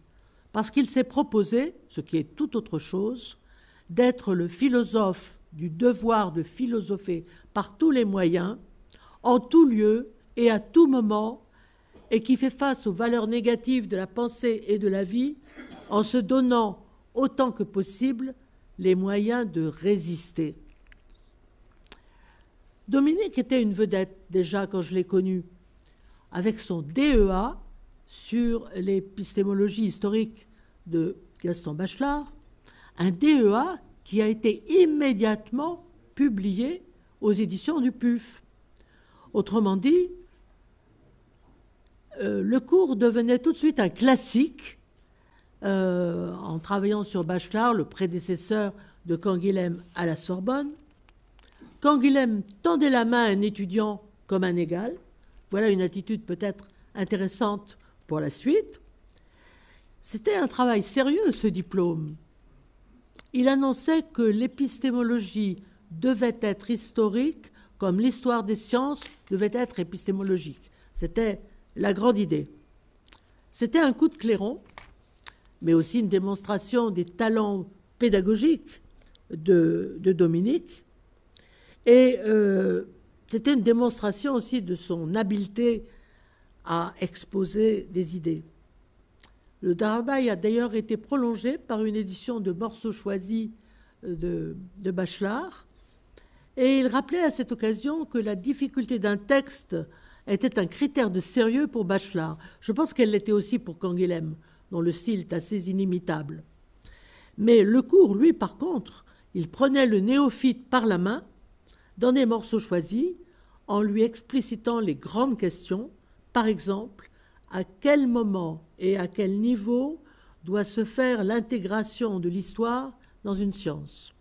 parce qu'il s'est proposé, ce qui est tout autre chose, d'être le philosophe du devoir de philosopher par tous les moyens, en tout lieu et à tout moment, et qui fait face aux valeurs négatives de la pensée et de la vie en se donnant autant que possible les moyens de résister. Dominique était une vedette déjà quand je l'ai connu, avec son DEA sur l'épistémologie historique de Gaston Bachelard, un DEA qui a été immédiatement publié aux éditions du PUF. Autrement dit, le cours devenait tout de suite un classique en travaillant sur Bachelard, le prédécesseur de Canguilhem à la Sorbonne. Canguilhem tendait la main à un étudiant comme un égal. Voilà une attitude peut-être intéressante pour la suite. C'était un travail sérieux, ce diplôme. Il annonçait que l'épistémologie devait être historique comme l'histoire des sciences devait être épistémologique. C'était la grande idée. C'était un coup de clairon, mais aussi une démonstration des talents pédagogiques de Dominique. Et c'était une démonstration aussi de son habileté à exposer des idées. Le travail a d'ailleurs été prolongé par une édition de morceaux choisis de Bachelard. Et il rappelait à cette occasion que la difficulté d'un texte était un critère de sérieux pour Bachelard. Je pense qu'elle l'était aussi pour Canguilhem, dont le style est assez inimitable. Mais le cours, lui, par contre, il prenait le néophyte par la main, dans des morceaux choisis, en lui explicitant les grandes questions, par exemple, à quel moment et à quel niveau doit se faire l'intégration de l'histoire dans une science.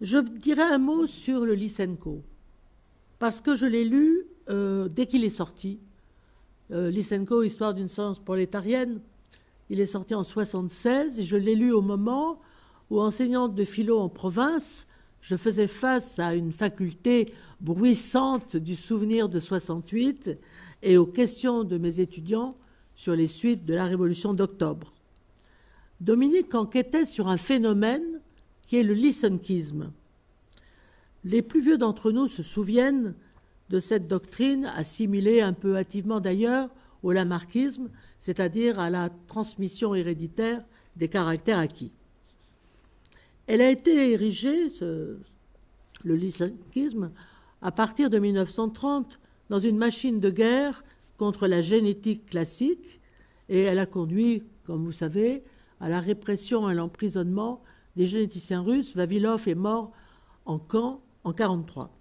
Je dirais un mot sur le Lysenko, parce que je l'ai lu dès qu'il est sorti. Lysenko, Histoire d'une science prolétarienne, il est sorti en 1976, et je l'ai lu au moment où, enseignante de philo en province, je faisais face à une faculté bruissante du souvenir de 68 et aux questions de mes étudiants sur les suites de la Révolution d'octobre. Dominique enquêtait sur un phénomène qui est le lysenkisme. Les plus vieux d'entre nous se souviennent de cette doctrine, assimilée un peu hâtivement d'ailleurs au lamarckisme, c'est-à-dire à la transmission héréditaire des caractères acquis. Elle a été érigée, le lysenkisme, à partir de 1930, dans une machine de guerre contre la génétique classique, et elle a conduit, comme vous savez, à la répression et à l'emprisonnement des généticiens russes. Vavilov est mort en camp en 1943.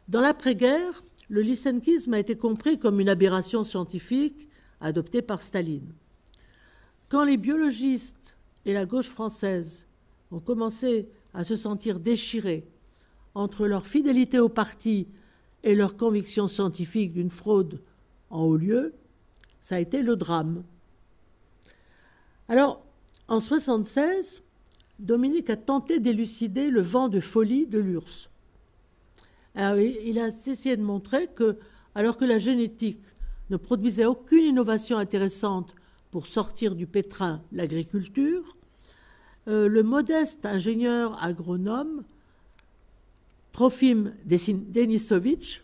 Dans l'après-guerre, le lysenkisme a été compris comme une aberration scientifique adoptée par Staline. Quand les biologistes et la gauche française ont commencé à se sentir déchirés entre leur fidélité au parti et leur conviction scientifique d'une fraude en haut lieu, ça a été le drame. Alors, en 1976, Dominique a tenté d'élucider le vent de folie de l'URSS. Alors, il a essayé de montrer que, alors que la génétique ne produisait aucune innovation intéressante pour sortir du pétrin l'agriculture, le modeste ingénieur agronome Trofim Denisovitch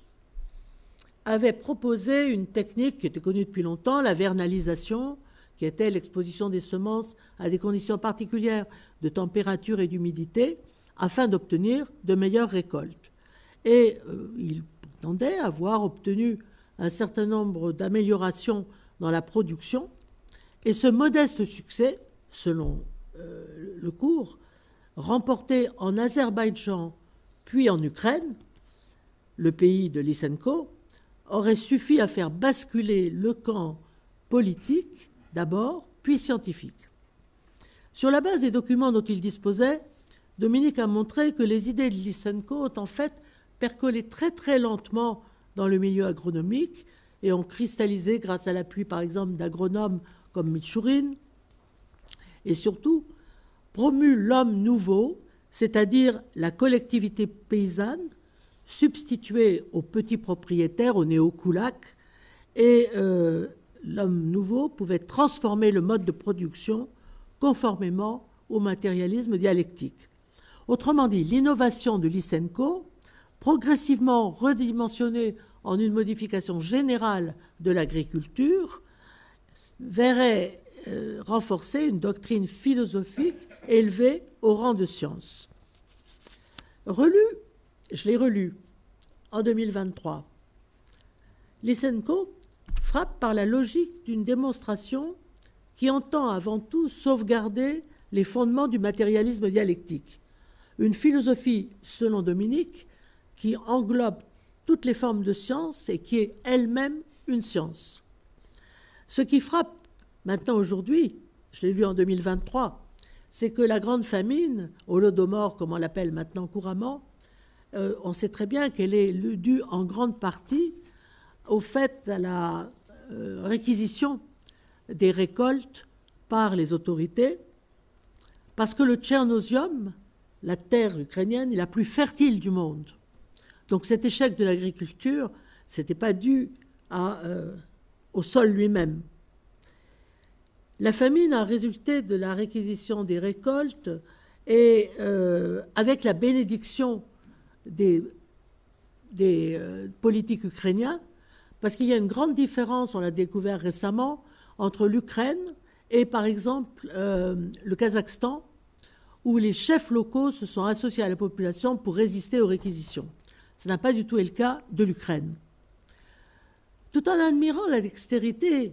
avait proposé une technique qui était connue depuis longtemps, la vernalisation, qui était l'exposition des semences à des conditions particulières de température et d'humidité, afin d'obtenir de meilleures récoltes. Et il prétendait avoir obtenu un certain nombre d'améliorations dans la production. Et ce modeste succès, selon le cours, remporté en Azerbaïdjan puis en Ukraine, le pays de Lysenko, aurait suffi à faire basculer le camp politique d'abord, puis scientifique. Sur la base des documents dont il disposait, Dominique a montré que les idées de Lysenko ont en fait percolé très très lentement dans le milieu agronomique et ont cristallisé grâce à l'appui par exemple d'agronomes comme Mitchourine, et surtout promu l'homme nouveau, c'est-à-dire la collectivité paysanne, substituée aux petits propriétaires, aux néo-koulaks, et l'homme nouveau pouvait transformer le mode de production conformément au matérialisme dialectique. Autrement dit, l'innovation de Lysenko, progressivement redimensionnée en une modification générale de l'agriculture, verrait renforcer une doctrine philosophique élevée au rang de science. Relu, je l'ai relu en 2023. Lysenko frappe par la logique d'une démonstration qui entend avant tout sauvegarder les fondements du matérialisme dialectique. Une philosophie, selon Dominique, qui englobe toutes les formes de science et qui est elle-même une science. Ce qui frappe maintenant aujourd'hui, je l'ai lu en 2023, c'est que la grande famine, Holodomor comme on l'appelle maintenant couramment, on sait très bien qu'elle est due en grande partie au fait à la réquisition des récoltes par les autorités, parce que le Tchernosium, la terre ukrainienne, est la plus fertile du monde. Donc cet échec de l'agriculture, ce n'était pas dû au sol lui-même. La famine a résulté de la réquisition des récoltes et avec la bénédiction des politiques ukrainiens, parce qu'il y a une grande différence, on l'a découvert récemment, entre l'Ukraine et par exemple le Kazakhstan, où les chefs locaux se sont associés à la population pour résister aux réquisitions. Ce n'a pas du tout été le cas de l'Ukraine. Tout en admirant la dextérité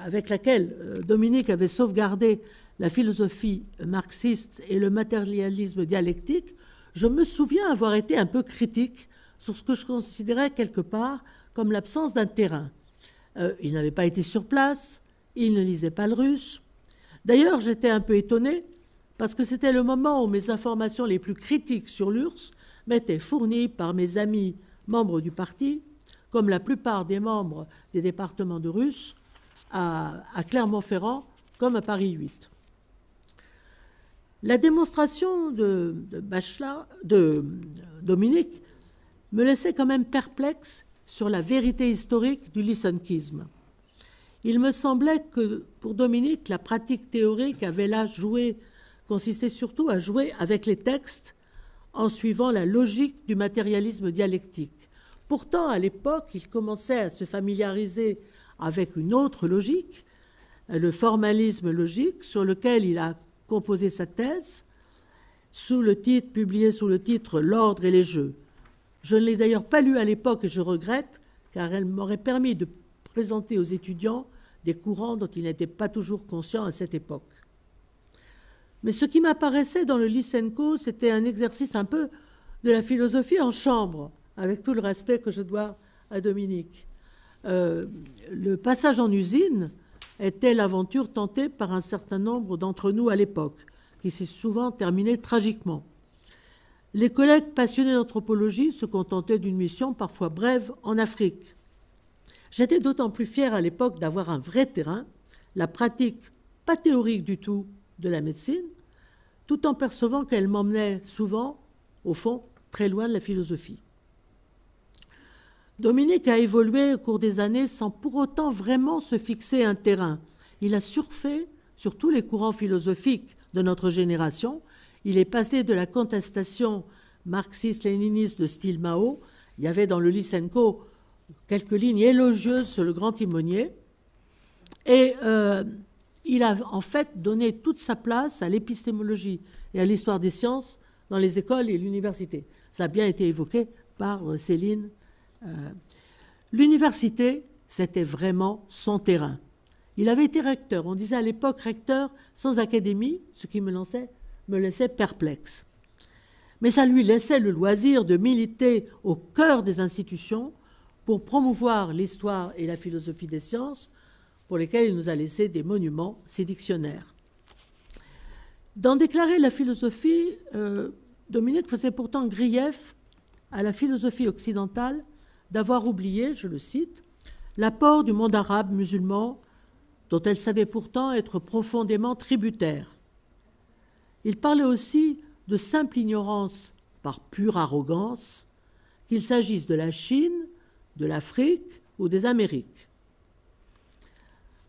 avec laquelle Dominique avait sauvegardé la philosophie marxiste et le matérialisme dialectique, je me souviens avoir été un peu critique sur ce que je considérais quelque part comme l'absence d'un terrain. Il n'avait pas été sur place, il ne lisait pas le russe. D'ailleurs, j'étais un peu étonnée parce que c'était le moment où mes informations les plus critiques sur l'URSS m'étaient fournies par mes amis membres du parti, comme la plupart des membres des départements de russe, à Clermont-Ferrand comme à Paris 8. La démonstration de Dominique me laissait quand même perplexe sur la vérité historique du lysenkisme. Il me semblait que pour Dominique, la pratique théorique avait là consistait surtout à jouer avec les textes en suivant la logique du matérialisme dialectique. Pourtant, à l'époque, il commençait à se familiariser avec une autre logique, le formalisme logique, sur lequel il a composé sa thèse, publiée sous le titre « L'ordre et les jeux ». Je ne l'ai d'ailleurs pas lu à l'époque et je regrette, car elle m'aurait permis de présenter aux étudiants des courants dont ils n'étaient pas toujours conscients à cette époque. Mais ce qui m'apparaissait dans le Lysenko, c'était un exercice un peu de la philosophie en chambre, avec tout le respect que je dois à Dominique. Le passage en usine était l'aventure tentée par un certain nombre d'entre nous à l'époque, qui s'est souvent terminée tragiquement. Les collègues passionnés d'anthropologie se contentaient d'une mission parfois brève en Afrique. J'étais d'autant plus fière à l'époque d'avoir un vrai terrain, la pratique pas théorique du tout de la médecine, tout en percevant qu'elle m'emmenait souvent, au fond, très loin de la philosophie. Dominique a évolué au cours des années sans pour autant vraiment se fixer un terrain. Il a surfé sur tous les courants philosophiques de notre génération. Il est passé de la contestation marxiste-léniniste de style Mao. Il y avait dans le Lysenko quelques lignes élogieuses sur le grand timonier. Et il a en fait donné toute sa place à l'épistémologie et à l'histoire des sciences dans les écoles et l'université. Ça a bien été évoqué par Céline. L'université, c'était vraiment son terrain. Il avait été recteur. On disait à l'époque recteur sans académie, ce qui me laissait perplexe. Mais ça lui laissait le loisir de militer au cœur des institutions pour promouvoir l'histoire et la philosophie des sciences, pour lesquelles il nous a laissé des monuments, ses dictionnaires. Dans Déclarer la philosophie, Dominique faisait pourtant grief à la philosophie occidentale d'avoir oublié, je le cite, l'apport du monde arabe musulman dont elle savait pourtant être profondément tributaire. Il parlait aussi de simple ignorance par pure arrogance, qu'il s'agisse de la Chine, de l'Afrique ou des Amériques.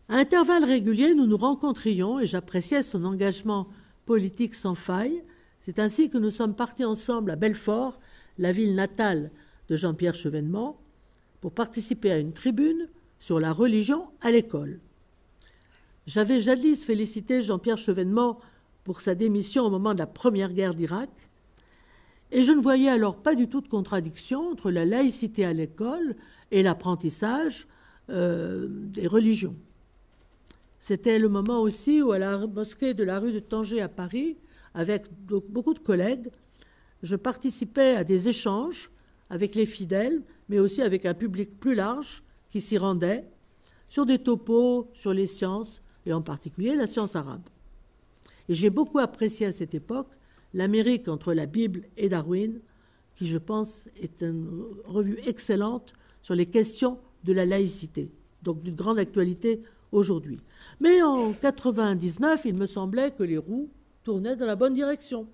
À intervalles réguliers, nous nous rencontrions et j'appréciais son engagement politique sans faille. C'est ainsi que nous sommes partis ensemble à Belfort, la ville natale de Jean-Pierre Chevènement, pour participer à une tribune sur la religion à l'école. J'avais jadis félicité Jean-Pierre Chevènement pour sa démission au moment de la première guerre d'Irak, et je ne voyais alors pas du tout de contradiction entre la laïcité à l'école et l'apprentissage des religions. C'était le moment aussi où, à la mosquée de la rue de Tanger à Paris, avec beaucoup de collègues, je participais à des échanges avec les fidèles, mais aussi avec un public plus large qui s'y rendait, sur des topos, sur les sciences, et en particulier la science arabe. Et j'ai beaucoup apprécié à cette époque l'Amérique entre la Bible et Darwin, qui, je pense, est une revue excellente sur les questions de la laïcité, donc d'une grande actualité aujourd'hui. Mais en 1999, il me semblait que les roues tournaient dans la bonne direction.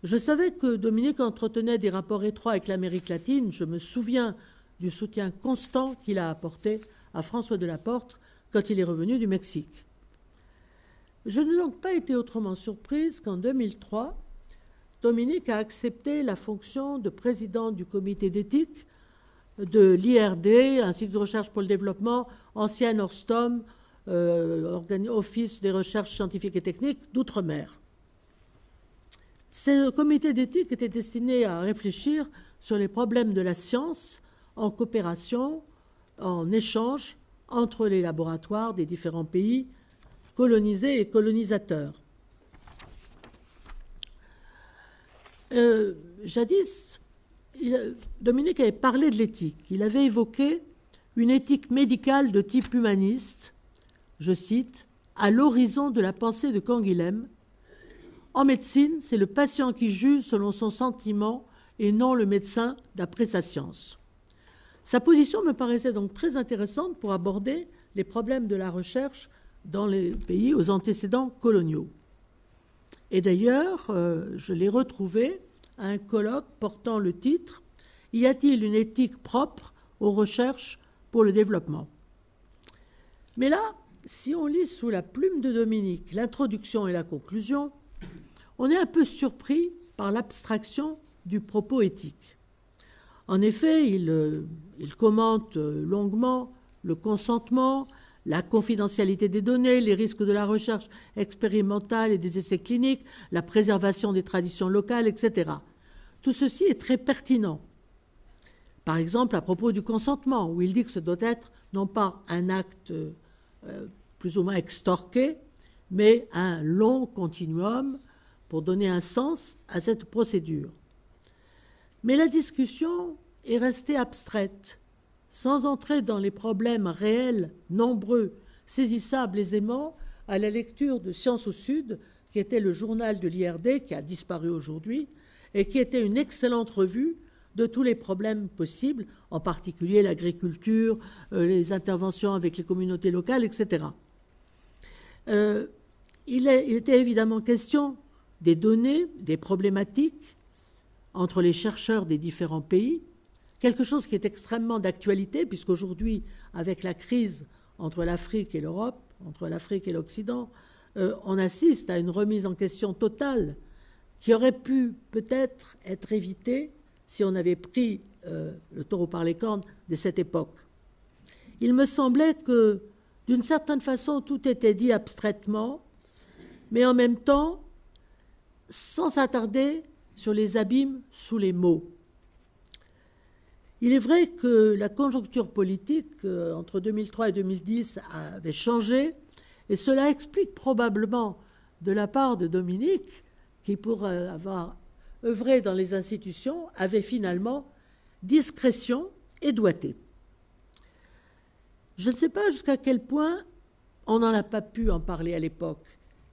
Je savais que Dominique entretenait des rapports étroits avec l'Amérique latine. Je me souviens du soutien constant qu'il a apporté à François Delaporte quand il est revenu du Mexique. Je n'ai donc pas été autrement surprise qu'en 2003, Dominique a accepté la fonction de président du comité d'éthique de l'IRD, Institut de recherche pour le développement, ancienne Orstom, Office des recherches scientifiques et techniques d'outre-mer. Ce comité d'éthique était destiné à réfléchir sur les problèmes de la science en coopération, en échange entre les laboratoires des différents pays colonisés et colonisateurs. Jadis, Dominique avait parlé de l'éthique. Il avait évoqué une éthique médicale de type humaniste, je cite, « à l'horizon de la pensée de Canguilhem. En médecine, c'est le patient qui juge selon son sentiment et non le médecin d'après sa science. » Sa position me paraissait donc très intéressante pour aborder les problèmes de la recherche dans les pays aux antécédents coloniaux. Et d'ailleurs, je l'ai retrouvé à un colloque portant le titre « Y a-t-il une éthique propre aux recherches pour le développement ?» Mais là, si on lit sous la plume de Dominique l'introduction et la conclusion, on est un peu surpris par l'abstraction du propos éthique. En effet, il commente longuement le consentement, la confidentialité des données, les risques de la recherche expérimentale et des essais cliniques, la préservation des traditions locales, etc. Tout ceci est très pertinent. Par exemple, à propos du consentement, où il dit que ce doit être non pas un acte plus ou moins extorqué, mais un long continuum pour donner un sens à cette procédure. Mais la discussion est restée abstraite, sans entrer dans les problèmes réels, nombreux, saisissables aisément à la lecture de Sciences au Sud, qui était le journal de l'IRD, qui a disparu aujourd'hui, et qui était une excellente revue de tous les problèmes possibles, en particulier l'agriculture, les interventions avec les communautés locales, etc. Il était évidemment question des données, des problématiques entre les chercheurs des différents pays, quelque chose qui est extrêmement d'actualité, puisqu'aujourd'hui, avec la crise entre l'Afrique et l'Europe, entre l'Afrique et l'Occident, on assiste à une remise en question totale qui aurait pu peut-être être évitée si on avait pris le taureau par les cornes de cette époque. Il me semblait que, d'une certaine façon, tout était dit abstraitement, mais en même temps, sans s'attarder sur les abîmes sous les mots. Il est vrai que la conjoncture politique entre 2003 et 2010 avait changé, et cela explique probablement, de la part de Dominique, qui pour avoir œuvré dans les institutions, avait finalement discrétion et doigté. Je ne sais pas jusqu'à quel point on n'en a pas pu en parler à l'époque.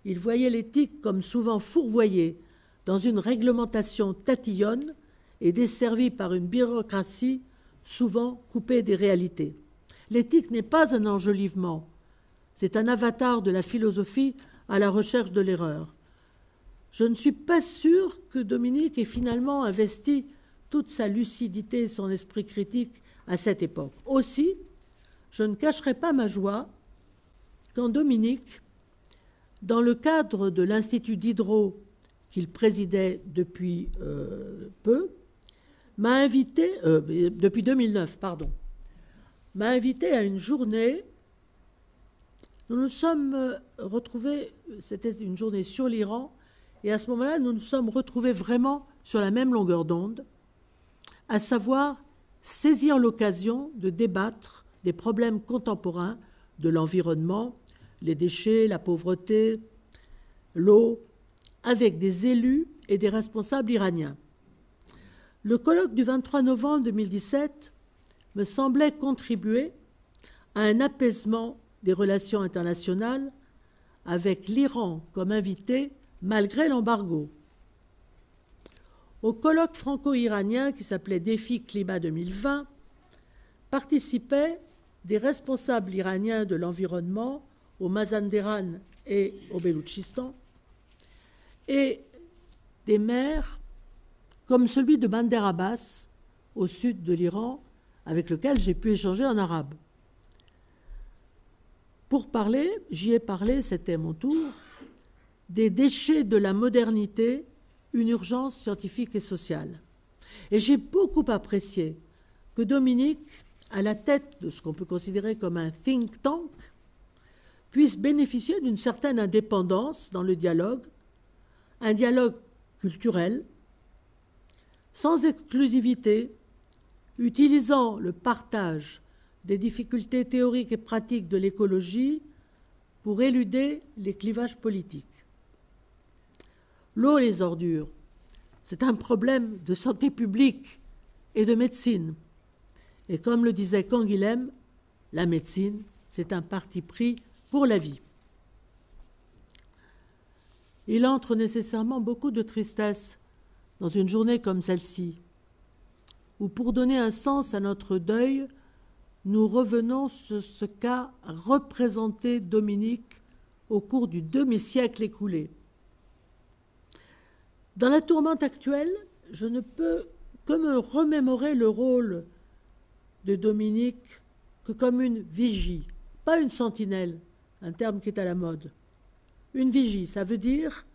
Il voyait l'éthique comme souvent fourvoyée dans une réglementation tatillonne et desservie par une bureaucratie souvent coupée des réalités. L'éthique n'est pas un enjolivement, c'est un avatar de la philosophie à la recherche de l'erreur. Je ne suis pas sûre que Dominique ait finalement investi toute sa lucidité et son esprit critique à cette époque. Aussi, je ne cacherai pas ma joie quand Dominique, dans le cadre de l'Institut Diderot qu'il présidait depuis peu, m'a invité, depuis 2009, m'a invité à une journée. Nous nous sommes retrouvés, c'était une journée sur l'Iran, et à ce moment-là, nous nous sommes retrouvés vraiment sur la même longueur d'onde, à savoir saisir l'occasion de débattre des problèmes contemporains de l'environnement, les déchets, la pauvreté, l'eau, avec des élus et des responsables iraniens. Le colloque du 23 novembre 2017 me semblait contribuer à un apaisement des relations internationales avec l'Iran comme invité malgré l'embargo. Au colloque franco-iranien qui s'appelait Défi Climat 2020 participaient des responsables iraniens de l'environnement au Mazandaran et au Beloutchistan et des maires comme celui de Bandar Abbas au sud de l'Iran avec lequel j'ai pu échanger en arabe. Pour parler, j'y ai parlé, c'était mon tour, des déchets de la modernité, une urgence scientifique et sociale. Et j'ai beaucoup apprécié que Dominique, à la tête de ce qu'on peut considérer comme un think tank, puisse bénéficier d'une certaine indépendance dans le dialogue, un dialogue culturel, sans exclusivité, utilisant le partage des difficultés théoriques et pratiques de l'écologie pour éluder les clivages politiques. L'eau et les ordures, c'est un problème de santé publique et de médecine. Et comme le disait Canguilhem, la médecine, c'est un parti pris pour la vie. Il entre nécessairement beaucoup de tristesse dans une journée comme celle-ci, où pour donner un sens à notre deuil, nous revenons sur ce qu'a représenté Dominique au cours du demi-siècle écoulé. Dans la tourmente actuelle, je ne peux que me remémorer le rôle de Dominique que comme une vigie, pas une sentinelle, un terme qui est à la mode. Une vigie, ça veut dire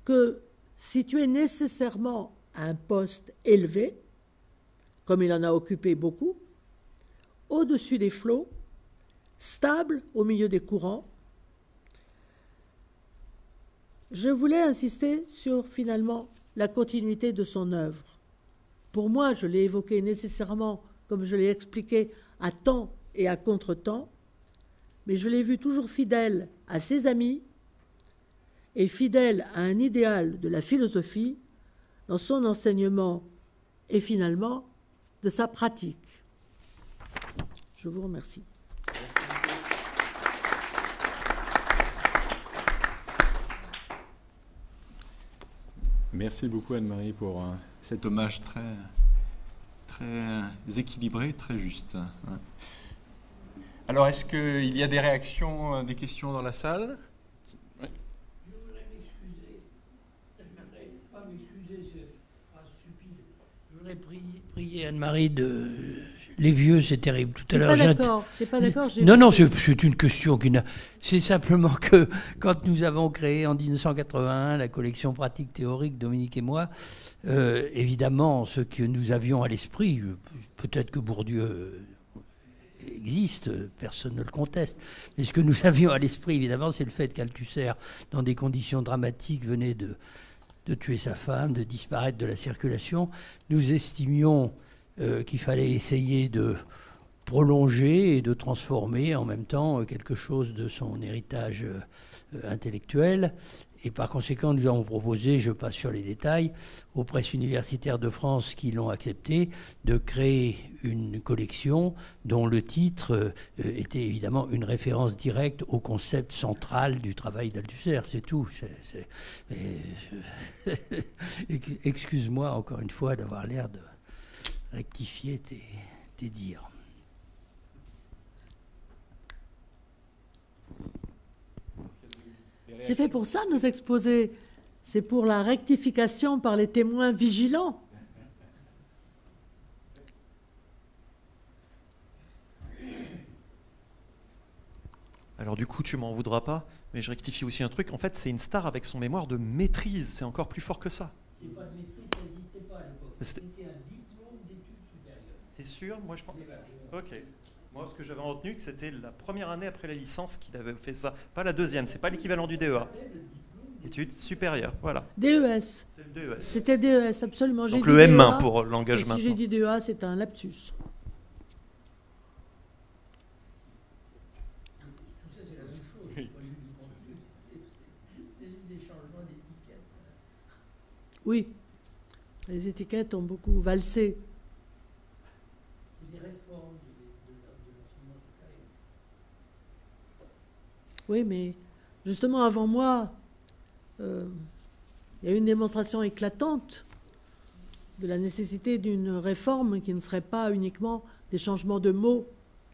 que si tu es nécessairement à un poste élevé, comme il en a occupé beaucoup, au-dessus des flots, stable au milieu des courants, je voulais insister sur finalement la continuité de son œuvre. Pour moi, je l'ai évoqué nécessairement, comme je l'ai expliqué, à temps et à contre-temps, mais je l'ai vu toujours fidèle à ses amis et fidèle à un idéal de la philosophie dans son enseignement et finalement de sa pratique. Je vous remercie. Merci beaucoup Anne-Marie pour cet hommage très, très équilibré, très juste. Alors, est-ce qu'il y a des réactions, des questions dans la salle? Oui. Je voudrais m'excuser. Je ne voudrais pas m'excuser, c'est une phrase stupide. Je voudrais prier Anne-Marie de... Les vieux, c'est terrible. Tout à l'heure, t'es pas d'accord? Non, c'est une question qui n'a... C'est simplement que quand nous avons créé en 1981 la collection pratique théorique, Dominique et moi, évidemment, ce que nous avions à l'esprit, peut-être que Bourdieu existe, personne ne le conteste, mais ce que nous avions à l'esprit, évidemment, c'est le fait qu'Althusser, dans des conditions dramatiques, venait de tuer sa femme, de disparaître de la circulation. Nous estimions qu'il fallait essayer de prolonger et de transformer en même temps quelque chose de son héritage intellectuel. Et par conséquent, nous avons proposé, je passe sur les détails, aux presses universitaires de France qui l'ont accepté, de créer une collection dont le titre était évidemment une référence directe au concept central du travail d'Althusser. C'est tout. Excuse-moi encore une fois d'avoir l'air de rectifier tes dires. C'est fait pour ça, nos exposés. C'est pour la rectification par les témoins vigilants. Alors du coup, tu m'en voudras pas, mais je rectifie aussi un truc. En fait, c'est une star avec son mémoire de maîtrise. C'est encore plus fort que ça. C'est pas de maîtrise, ça n'existait pas à l'époque. C'était un diplôme d'études supérieures. T'es sûr? Moi, je pense... Ok. Moi, ce que j'avais retenu, que c'était la première année après la licence qu'il avait fait ça. Pas la deuxième, c'est pas l'équivalent du DEA. Études supérieures, voilà. DES. C'est le DES. C'était DES, absolument. Donc le M1 pour l'engagement. Si j'ai dit DEA, c'est un lapsus. Oui, les étiquettes ont beaucoup valsé. Oui, mais justement, avant moi, il y a eu une démonstration éclatante de la nécessité d'une réforme qui ne serait pas uniquement des changements de mots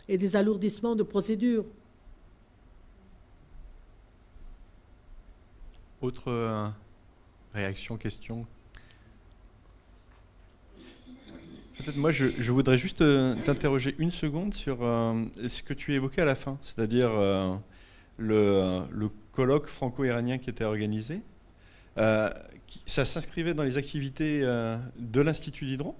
et des alourdissements de procédures. Autre réaction, question? Peut-être moi, je voudrais juste t'interroger une seconde sur ce que tu évoquais à la fin, c'est-à-dire le colloque franco-iranien qui était organisé. Ça s'inscrivait dans les activités de l'Institut Diderot?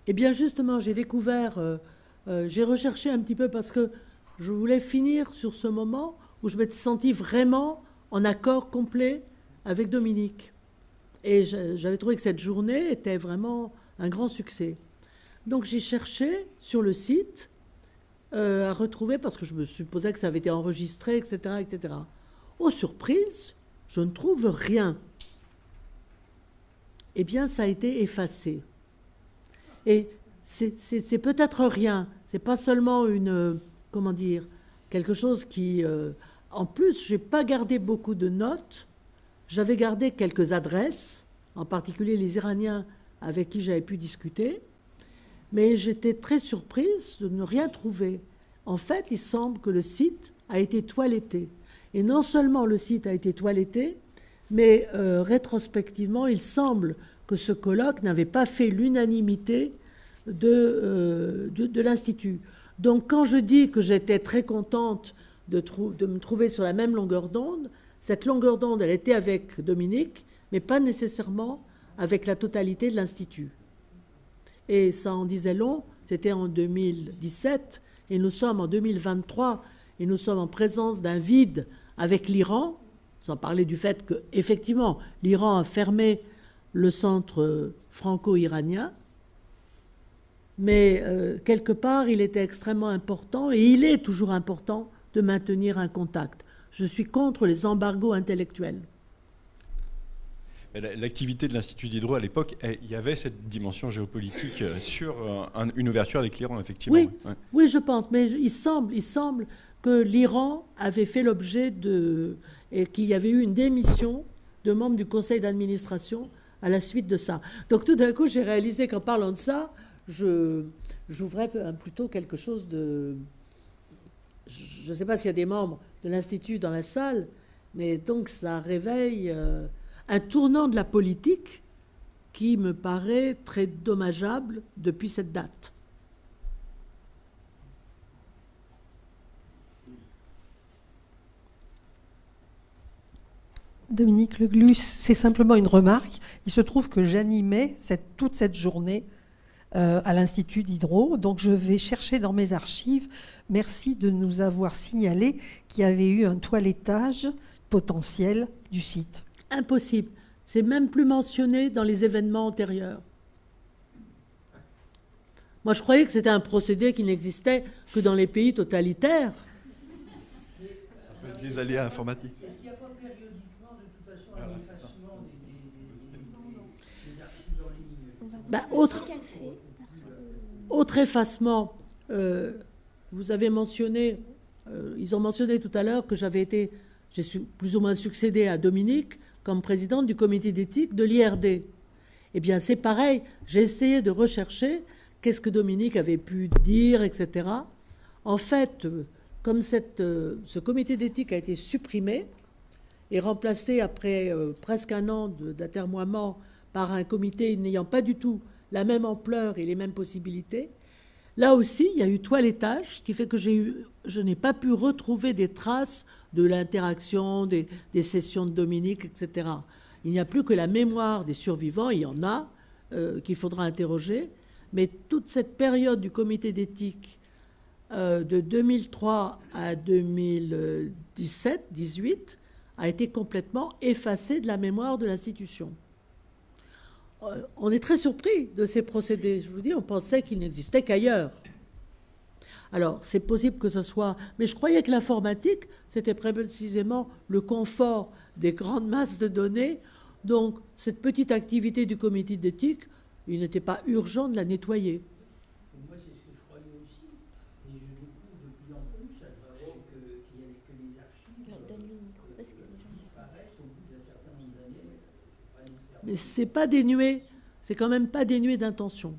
Eh bien, justement, j'ai découvert, j'ai recherché un petit peu parce que je voulais finir sur ce moment où je m'étais sentie vraiment en accord complet avec Dominique. Et j'avais trouvé que cette journée était vraiment un grand succès. Donc j'ai cherché sur le site à retrouver, parce que je me supposais que ça avait été enregistré, etc., etc. Aux surprises, je ne trouve rien. Eh bien, ça a été effacé. Et c'est peut-être rien. C'est pas seulement une, comment dire, quelque chose qui... en plus, je n'ai pas gardé beaucoup de notes. J'avais gardé quelques adresses, en particulier les Iraniens avec qui j'avais pu discuter. Mais j'étais très surprise de ne rien trouver. En fait, il semble que le site a été toiletté. Et non seulement le site a été toiletté, mais rétrospectivement, il semble que ce colloque n'avait pas fait l'unanimité de l'Institut. Donc quand je dis que j'étais très contente de me trouver sur la même longueur d'onde, cette longueur d'onde, elle était avec Dominique, mais pas nécessairement avec la totalité de l'Institut. Et ça en disait long, c'était en 2017, et nous sommes en 2023, et nous sommes en présence d'un vide avec l'Iran, sans parler du fait qu'effectivement, l'Iran a fermé le centre franco-iranien, mais quelque part, il était extrêmement important, et il est toujours important, de maintenir un contact. Je suis contre les embargos intellectuels. L'activité de l'Institut Diderot à l'époque, il y avait cette dimension géopolitique sur une ouverture avec l'Iran, effectivement. Oui, ouais. Oui, je pense, mais il semble que l'Iran avait fait l'objet de... et qu'il y avait eu une démission de membres du conseil d'administration à la suite de ça. Donc tout d'un coup, j'ai réalisé qu'en parlant de ça, j'ouvrais plutôt quelque chose de... Je ne sais pas s'il y a des membres de l'Institut dans la salle, mais donc ça réveille un tournant de la politique qui me paraît très dommageable depuis cette date. Dominique Leglus, c'est simplement une remarque. Il se trouve que j'animais toute cette journée à l'Institut d'Hydro, donc je vais chercher dans mes archives. Merci de nous avoir signalé qu'il y avait eu un toilettage potentiel du site. Impossible. C'est même plus mentionné dans les événements antérieurs. Moi, je croyais que c'était un procédé qui n'existait que dans les pays totalitaires. Ça peut être des aléas informatiques. Est-ce qu'il n'y a pas périodiquement, de toute façon, un effacement des archives en ligne? Autre effacement, vous avez mentionné, ils ont mentionné tout à l'heure que j'ai plus ou moins succédé à Dominique comme présidente du comité d'éthique de l'IRD. Eh bien, c'est pareil, j'ai essayé de rechercher qu'est-ce que Dominique avait pu dire, etc. En fait, comme ce comité d'éthique a été supprimé et remplacé après presque un an d'atermoiement par un comité n'ayant pas du tout la même ampleur et les mêmes possibilités, là aussi, il y a eu toilettage, ce qui fait que je n'ai pas pu retrouver des traces de l'interaction, des sessions de Dominique, etc. Il n'y a plus que la mémoire des survivants, il y en a, qu'il faudra interroger, mais toute cette période du comité d'éthique de 2003 à 2017-18 a été complètement effacée de la mémoire de l'institution. On est très surpris de ces procédés. Je vous dis, on pensait qu'ils n'existaient qu'ailleurs. Alors, c'est possible que ce soit... Mais je croyais que l'informatique, c'était précisément le confort des grandes masses de données. Donc, cette petite activité du comité d'éthique, il n'était pas urgent de la nettoyer. Moi, c'est ce que je croyais aussi. Et je découvre de plus en plus, à travers que les archives disparaissent au bout d'un certain nombre d'années. Mais c'est pas dénué, c'est quand même pas dénué d'intention.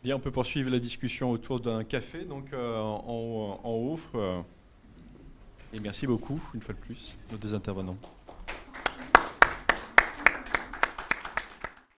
Bien, on peut poursuivre la discussion autour d'un café, donc en haut. Et merci beaucoup, une fois de plus, nos deux intervenants.